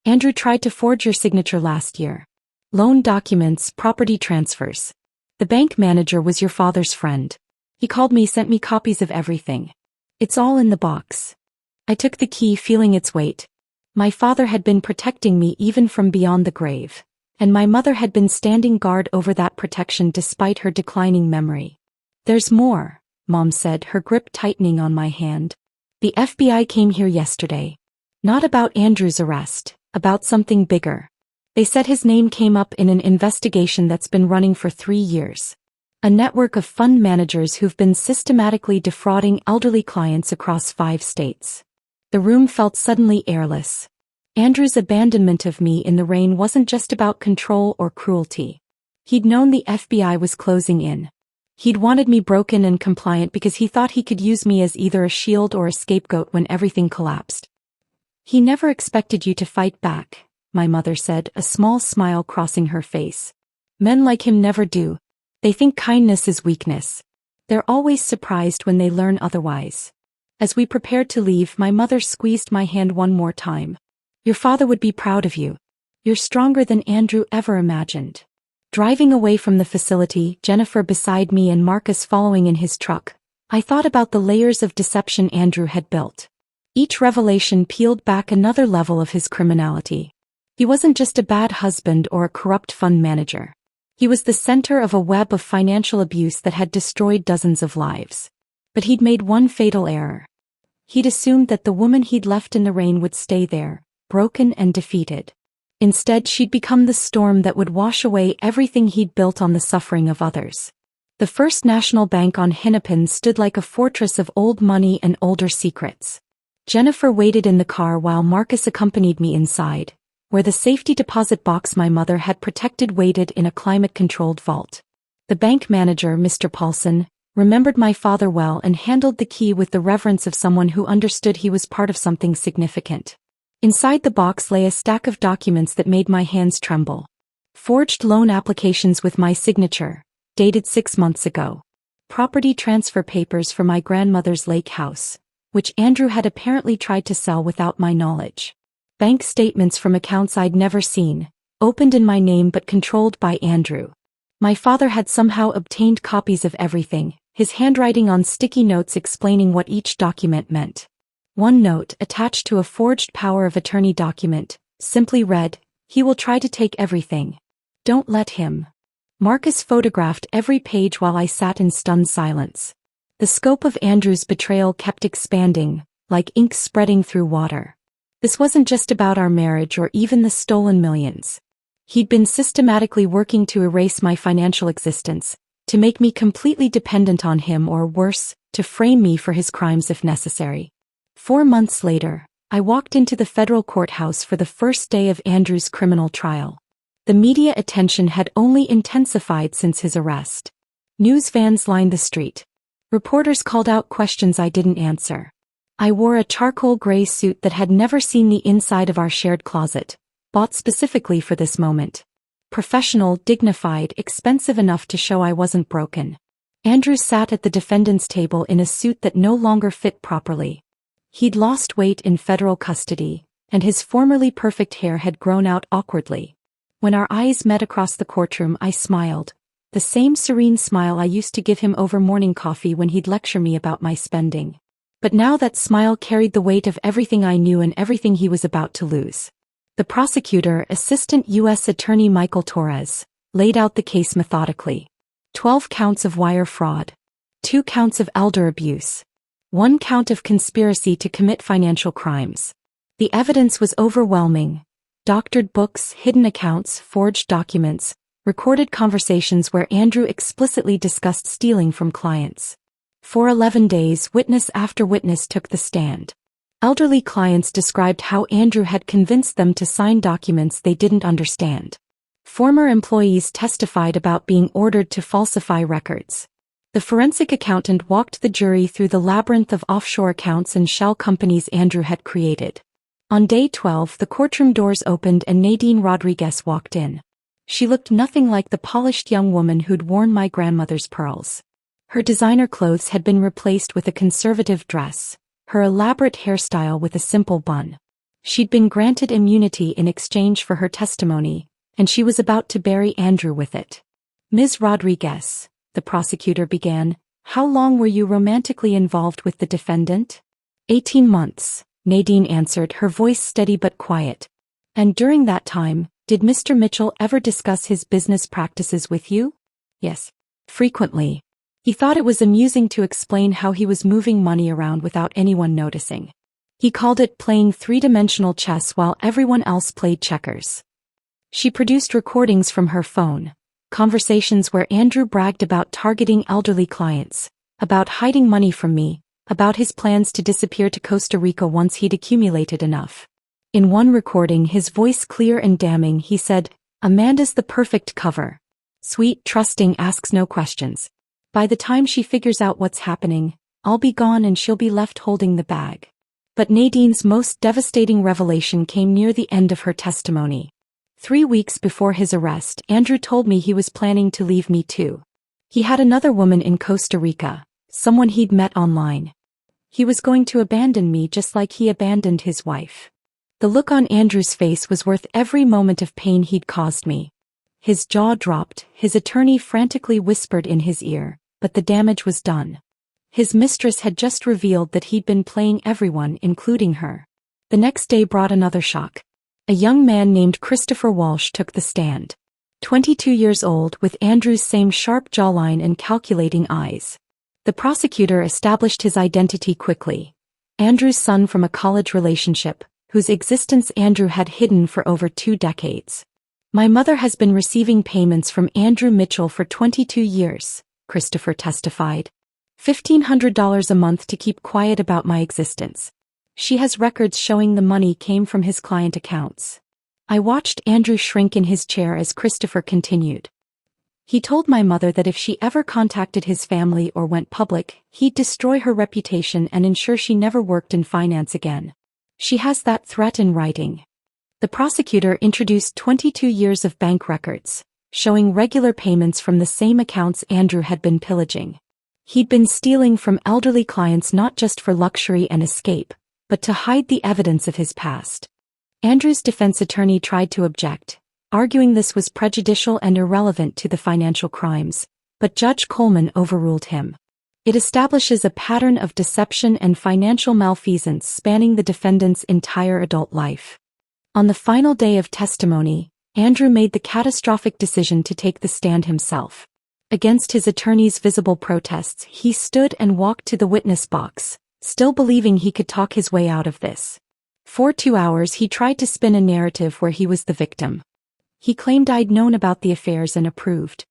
Andrew tried to forge your signature last year. Loan documents, property transfers. The bank manager was your father's friend. He called me, sent me copies of everything. It's all in the box. I took the key, feeling its weight. My father had been protecting me even from beyond the grave, and my mother had been standing guard over that protection despite her declining memory. There's more, Mom said, her grip tightening on my hand. The FBI came here yesterday. Not about Andrew's arrest, about something bigger. They said his name came up in an investigation that's been running for 3 years. A network of fund managers who've been systematically defrauding elderly clients across 5 states. The room felt suddenly airless. Andrew's abandonment of me in the rain wasn't just about control or cruelty. He'd known the FBI was closing in. He'd wanted me broken and compliant because he thought he could use me as either a shield or a scapegoat when everything collapsed. He never expected you to fight back, my mother said, a small smile crossing her face. Men like him never do. They think kindness is weakness. They're always surprised when they learn otherwise. As we prepared to leave, my mother squeezed my hand one more time. Your father would be proud of you. You're stronger than Andrew ever imagined. Driving away from the facility, Jennifer beside me and Marcus following in his truck, I thought about the layers of deception Andrew had built. Each revelation peeled back another level of his criminality. He wasn't just a bad husband or a corrupt fund manager. He was the center of a web of financial abuse that had destroyed dozens of lives. But he'd made one fatal error. He'd assumed that the woman he'd left in the rain would stay there, broken and defeated. Instead, she'd become the storm that would wash away everything he'd built on the suffering of others. The First National Bank on Hennepin stood like a fortress of old money and older secrets. Jennifer waited in the car while Marcus accompanied me inside, where the safety deposit box my mother had protected waited in a climate-controlled vault. The bank manager, Mr. Paulson, remembered my father well and handled the key with the reverence of someone who understood he was part of something significant. Inside the box lay a stack of documents that made my hands tremble. Forged loan applications with my signature, dated 6 months ago. Property transfer papers for my grandmother's lake house, which Andrew had apparently tried to sell without my knowledge. Bank statements from accounts I'd never seen, opened in my name but controlled by Andrew. My father had somehow obtained copies of everything, his handwriting on sticky notes explaining what each document meant. One note, attached to a forged power of attorney document, simply read, "He will try to take everything. Don't let him." Marcus photographed every page while I sat in stunned silence. The scope of Andrew's betrayal kept expanding, like ink spreading through water. This wasn't just about our marriage or even the stolen millions. He'd been systematically working to erase my financial existence, to make me completely dependent on him or worse, to frame me for his crimes if necessary. 4 months later, I walked into the federal courthouse for the first day of Andrew's criminal trial. The media attention had only intensified since his arrest. News vans lined the street. Reporters called out questions I didn't answer. I wore a charcoal gray suit that had never seen the inside of our shared closet, bought specifically for this moment. Professional, dignified, expensive enough to show I wasn't broken. Andrew sat at the defendant's table in a suit that no longer fit properly. He'd lost weight in federal custody, and his formerly perfect hair had grown out awkwardly. When our eyes met across the courtroom, I smiled, the same serene smile I used to give him over morning coffee when he'd lecture me about my spending. But now that smile carried the weight of everything I knew and everything he was about to lose. The prosecutor, Assistant U.S. Attorney Michael Torres, laid out the case methodically. 12 counts of wire fraud. 2 counts of elder abuse. 1 count of conspiracy to commit financial crimes. The evidence was overwhelming. Doctored books, hidden accounts, forged documents, recorded conversations where Andrew explicitly discussed stealing from clients. For 11 days, witness after witness took the stand. Elderly clients described how Andrew had convinced them to sign documents they didn't understand. Former employees testified about being ordered to falsify records. The forensic accountant walked the jury through the labyrinth of offshore accounts and shell companies Andrew had created. On day 12, the courtroom doors opened and Nadine Rodriguez walked in. She looked nothing like the polished young woman who'd worn my grandmother's pearls. Her designer clothes had been replaced with a conservative dress, her elaborate hairstyle with a simple bun. She'd been granted immunity in exchange for her testimony, and she was about to bury Andrew with it. Ms. Rodriguez, the prosecutor began, how long were you romantically involved with the defendant? 18 months, Nadine answered, her voice steady but quiet. And during that time, did Mr. Mitchell ever discuss his business practices with you? Yes. Frequently. He thought it was amusing to explain how he was moving money around without anyone noticing. He called it playing three-dimensional chess while everyone else played checkers. She produced recordings from her phone, conversations where Andrew bragged about targeting elderly clients, about hiding money from me, about his plans to disappear to Costa Rica once he'd accumulated enough. In one recording, his voice clear and damning, he said, "Amanda's the perfect cover. Sweet, trusting, asks no questions. By the time she figures out what's happening, I'll be gone and she'll be left holding the bag." But Nadine's most devastating revelation came near the end of her testimony. 3 weeks before his arrest, Andrew told me he was planning to leave me too. He had another woman in Costa Rica, someone he'd met online. He was going to abandon me just like he abandoned his wife. The look on Andrew's face was worth every moment of pain he'd caused me. His jaw dropped, his attorney frantically whispered in his ear, but the damage was done. His mistress had just revealed that he'd been playing everyone, including her. The next day brought another shock. A young man named Christopher Walsh took the stand. 22 years old, with Andrew's same sharp jawline and calculating eyes. The prosecutor established his identity quickly. Andrew's son from a college relationship, whose existence Andrew had hidden for over 2 decades. My mother has been receiving payments from Andrew Mitchell for 22 years, Christopher testified. $1,500 a month to keep quiet about my existence. She has records showing the money came from his client accounts. I watched Andrew shrink in his chair as Christopher continued. He told my mother that if she ever contacted his family or went public, he'd destroy her reputation and ensure she never worked in finance again. She has that threat in writing. The prosecutor introduced 22 years of bank records, showing regular payments from the same accounts Andrew had been pillaging. He'd been stealing from elderly clients not just for luxury and escape, but to hide the evidence of his past. Andrew's defense attorney tried to object, arguing this was prejudicial and irrelevant to the financial crimes, but Judge Coleman overruled him. It establishes a pattern of deception and financial malfeasance spanning the defendant's entire adult life. On the final day of testimony, Andrew made the catastrophic decision to take the stand himself. Against his attorney's visible protests, he stood and walked to the witness box, still believing he could talk his way out of this. For 2 hours he tried to spin a narrative where he was the victim. He claimed I'd known about the affairs and approved.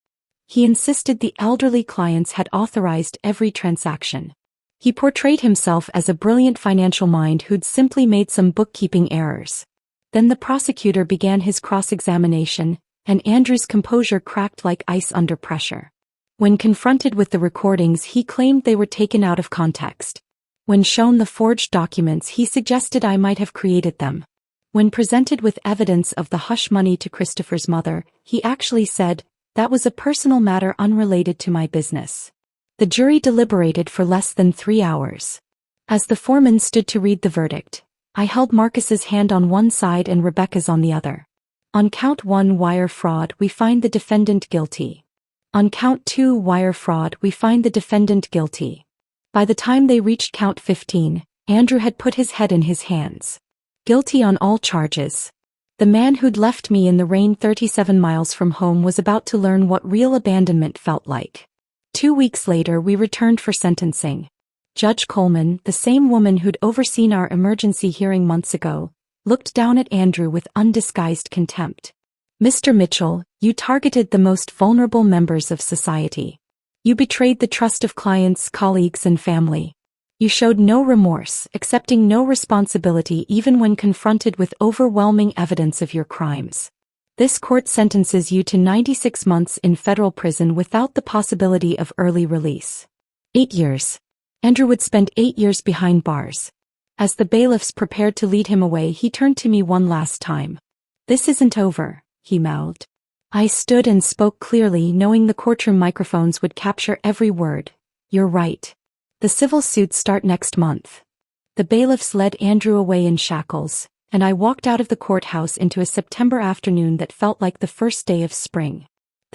He insisted the elderly clients had authorized every transaction. He portrayed himself as a brilliant financial mind who'd simply made some bookkeeping errors. Then the prosecutor began his cross-examination, and Andrew's composure cracked like ice under pressure. When confronted with the recordings, he claimed they were taken out of context. When shown the forged documents, he suggested I might have created them. When presented with evidence of the hush money to Christopher's mother, he actually said, "That was a personal matter unrelated to my business." The jury deliberated for less than 3 hours. As the foreman stood to read the verdict, I held Marcus's hand on one side and Rebecca's on the other. On count 1 wire fraud, we find the defendant guilty. On count 2 wire fraud, we find the defendant guilty. By the time they reached count 15, Andrew had put his head in his hands. Guilty on all charges. The man who'd left me in the rain 37 miles from home was about to learn what real abandonment felt like. 2 weeks later we returned for sentencing. Judge Coleman, the same woman who'd overseen our emergency hearing months ago, looked down at Andrew with undisguised contempt. "Mr. Mitchell, you targeted the most vulnerable members of society. You betrayed the trust of clients, colleagues, and family. You showed no remorse, accepting no responsibility even when confronted with overwhelming evidence of your crimes. This court sentences you to 96 months in federal prison without the possibility of early release." 8 years. Andrew would spend 8 years behind bars. As the bailiffs prepared to lead him away, he turned to me one last time. "This isn't over," he mouthed. I stood and spoke clearly, knowing the courtroom microphones would capture every word. "You're right. The civil suits start next month." The bailiffs led Andrew away in shackles, and I walked out of the courthouse into a September afternoon that felt like the first day of spring.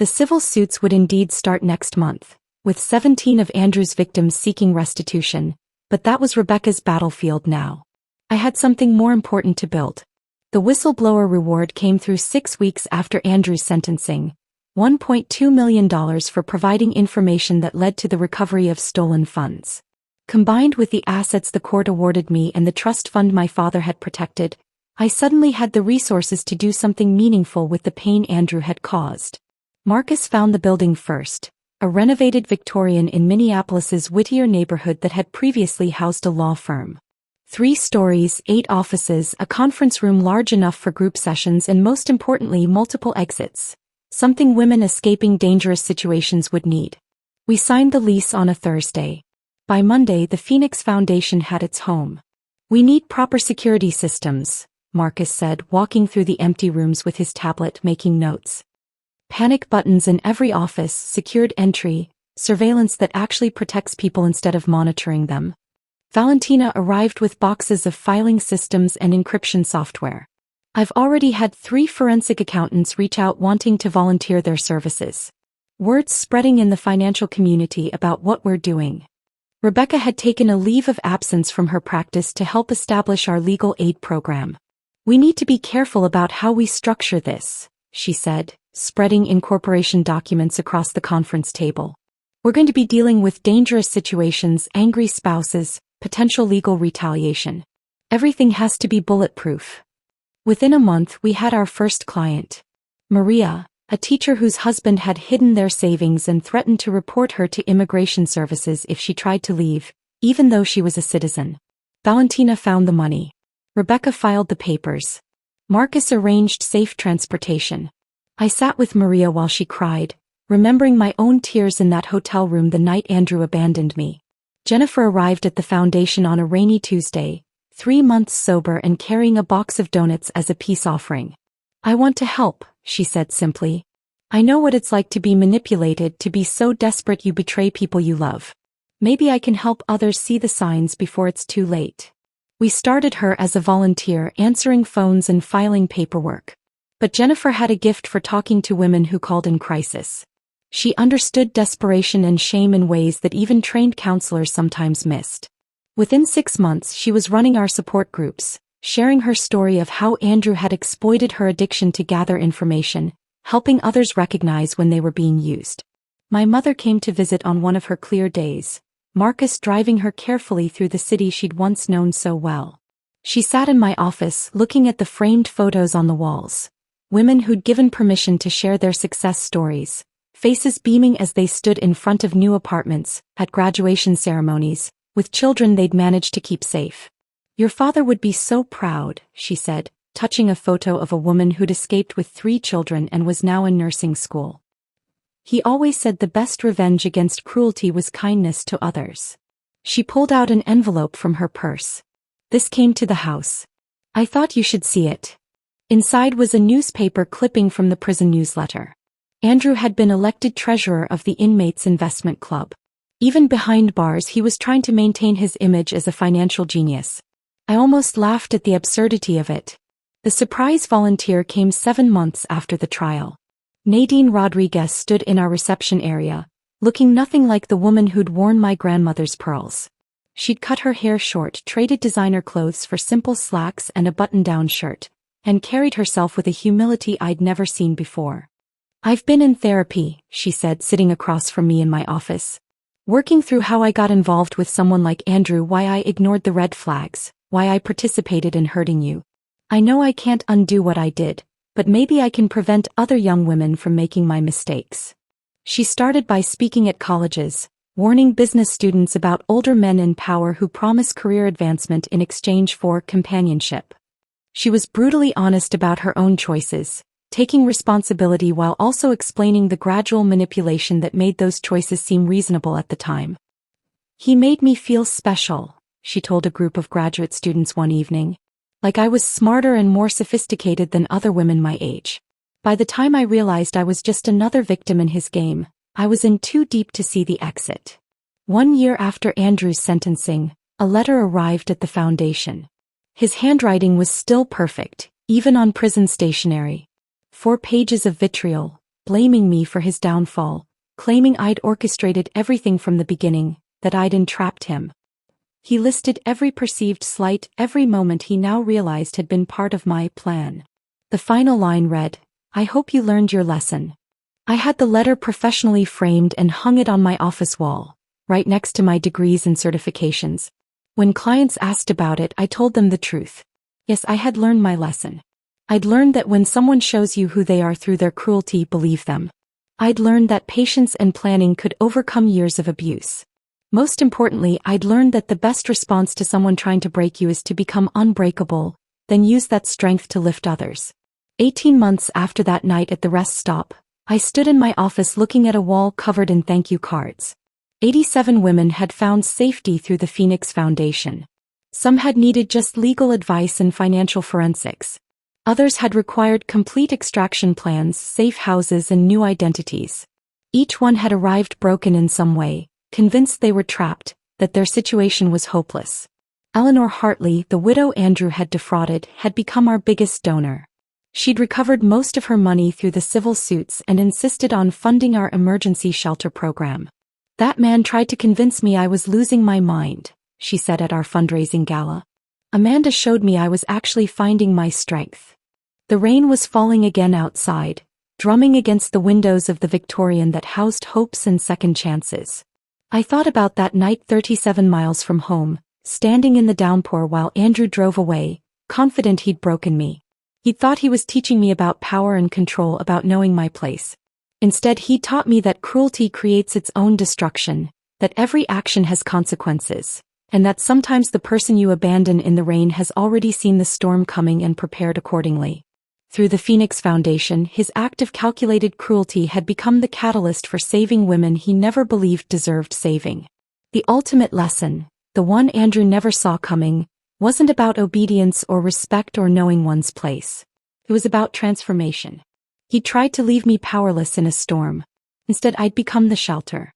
The civil suits would indeed start next month, with 17 of Andrew's victims seeking restitution, but that was Rebecca's battlefield now. I had something more important to build. The whistleblower reward came through 6 weeks after Andrew's sentencing, $1.2 million for providing information that led to the recovery of stolen funds. Combined with the assets the court awarded me and the trust fund my father had protected, I suddenly had the resources to do something meaningful with the pain Andrew had caused. Marcus found the building first, a renovated Victorian in Minneapolis's Whittier neighborhood that had previously housed a law firm. 3 stories, 8 offices, a conference room large enough for group sessions, and most importantly, multiple exits. Something women escaping dangerous situations would need. We signed the lease on a Thursday. By Monday, the Phoenix Foundation had its home. "We need proper security systems," Marcus said, walking through the empty rooms with his tablet making notes. "Panic buttons in every office, secured entry, surveillance that actually protects people instead of monitoring them." Valentina arrived with boxes of filing systems and encryption software. "I've already had 3 forensic accountants reach out wanting to volunteer their services. Word's spreading in the financial community about what we're doing." Rebecca had taken a leave of absence from her practice to help establish our legal aid program. "We need to be careful about how we structure this," she said, spreading incorporation documents across the conference table. "We're going to be dealing with dangerous situations, angry spouses, potential legal retaliation. Everything has to be bulletproof." Within a month, we had our first client. Maria, a teacher whose husband had hidden their savings and threatened to report her to immigration services if she tried to leave, even though she was a citizen. Valentina found the money. Rebecca filed the papers. Marcus arranged safe transportation. I sat with Maria while she cried, remembering my own tears in that hotel room the night Andrew abandoned me. Jennifer arrived at the foundation on a rainy Tuesday, 3 months sober and carrying a box of donuts as a peace offering. "I want to help," she said simply. "I know what it's like to be manipulated, to be so desperate you betray people you love. Maybe I can help others see the signs before it's too late." We started her as a volunteer, answering phones and filing paperwork. But Jennifer had a gift for talking to women who called in crisis. She understood desperation and shame in ways that even trained counselors sometimes missed. Within 6 months, she was running our support groups, sharing her story of how Andrew had exploited her addiction to gather information, helping others recognize when they were being used. My mother came to visit on one of her clear days, Marcus driving her carefully through the city she'd once known so well. She sat in my office, looking at the framed photos on the walls. Women who'd given permission to share their success stories, faces beaming as they stood in front of new apartments, at graduation ceremonies, with children they'd managed to keep safe. "Your father would be so proud," she said, touching a photo of a woman who'd escaped with 3 children and was now in nursing school. "He always said the best revenge against cruelty was kindness to others." She pulled out an envelope from her purse. "This came to the house. I thought you should see it." Inside was a newspaper clipping from the prison newsletter. Andrew had been elected treasurer of the Inmates Investment Club. Even behind bars, he was trying to maintain his image as a financial genius. I almost laughed at the absurdity of it. The surprise volunteer came 7 months after the trial. Nadine Rodriguez stood in our reception area, looking nothing like the woman who'd worn my grandmother's pearls. She'd cut her hair short, traded designer clothes for simple slacks and a button-down shirt, and carried herself with a humility I'd never seen before. "I've been in therapy," she said, sitting across from me in my office. "Working through how I got involved with someone like Andrew, why I ignored the red flags, why I participated in hurting you. I know I can't undo what I did, but maybe I can prevent other young women from making my mistakes." She started by speaking at colleges, warning business students about older men in power who promise career advancement in exchange for companionship. She was brutally honest about her own choices, taking responsibility while also explaining the gradual manipulation that made those choices seem reasonable at the time. "He made me feel special," she told a group of graduate students one evening. "Like I was smarter and more sophisticated than other women my age. By the time I realized I was just another victim in his game, I was in too deep to see the exit." 1 year after Andrew's sentencing, a letter arrived at the foundation. His handwriting was still perfect, even on prison stationery. 4 pages of vitriol, blaming me for his downfall, claiming I'd orchestrated everything from the beginning, that I'd entrapped him. He listed every perceived slight, every moment he now realized had been part of my plan. The final line read, "I hope you learned your lesson." I had the letter professionally framed and hung it on my office wall, right next to my degrees and certifications. When clients asked about it, I told them the truth. Yes, I had learned my lesson. I'd learned that when someone shows you who they are through their cruelty, believe them. I'd learned that patience and planning could overcome years of abuse. Most importantly, I'd learned that the best response to someone trying to break you is to become unbreakable, then use that strength to lift others. 18 months after that night at the rest stop, I stood in my office looking at a wall covered in thank you cards. 87 women had found safety through the Phoenix Foundation. Some had needed just legal advice and financial forensics. Others had required complete extraction plans, safe houses, and new identities. Each one had arrived broken in some way, convinced they were trapped, that their situation was hopeless. Eleanor Hartley, the widow Andrew had defrauded, had become our biggest donor. She'd recovered most of her money through the civil suits and insisted on funding our emergency shelter program. "That man tried to convince me I was losing my mind," she said at our fundraising gala. "Amanda showed me I was actually finding my strength." The rain was falling again outside, drumming against the windows of the Victorian that housed hopes and second chances. I thought about that night 37 miles from home, standing in the downpour while Andrew drove away, confident he'd broken me. He thought he was teaching me about power and control, about knowing my place. Instead, he taught me that cruelty creates its own destruction, that every action has consequences, and that sometimes the person you abandon in the rain has already seen the storm coming and prepared accordingly. Through the Phoenix Foundation, his act of calculated cruelty had become the catalyst for saving women he never believed deserved saving. The ultimate lesson, the one Andrew never saw coming, wasn't about obedience or respect or knowing one's place. It was about transformation. He tried to leave me powerless in a storm. Instead, I'd become the shelter.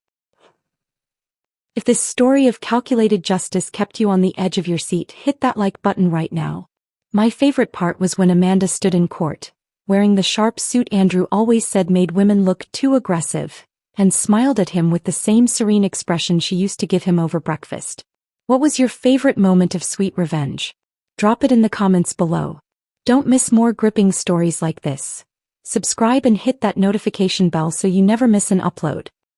If this story of calculated justice kept you on the edge of your seat, hit that like button right now. My favorite part was when Amanda stood in court, wearing the sharp suit Andrew always said made women look too aggressive, and smiled at him with the same serene expression she used to give him over breakfast. What was your favorite moment of sweet revenge? Drop it in the comments below. Don't miss more gripping stories like this. Subscribe and hit that notification bell so you never miss an upload.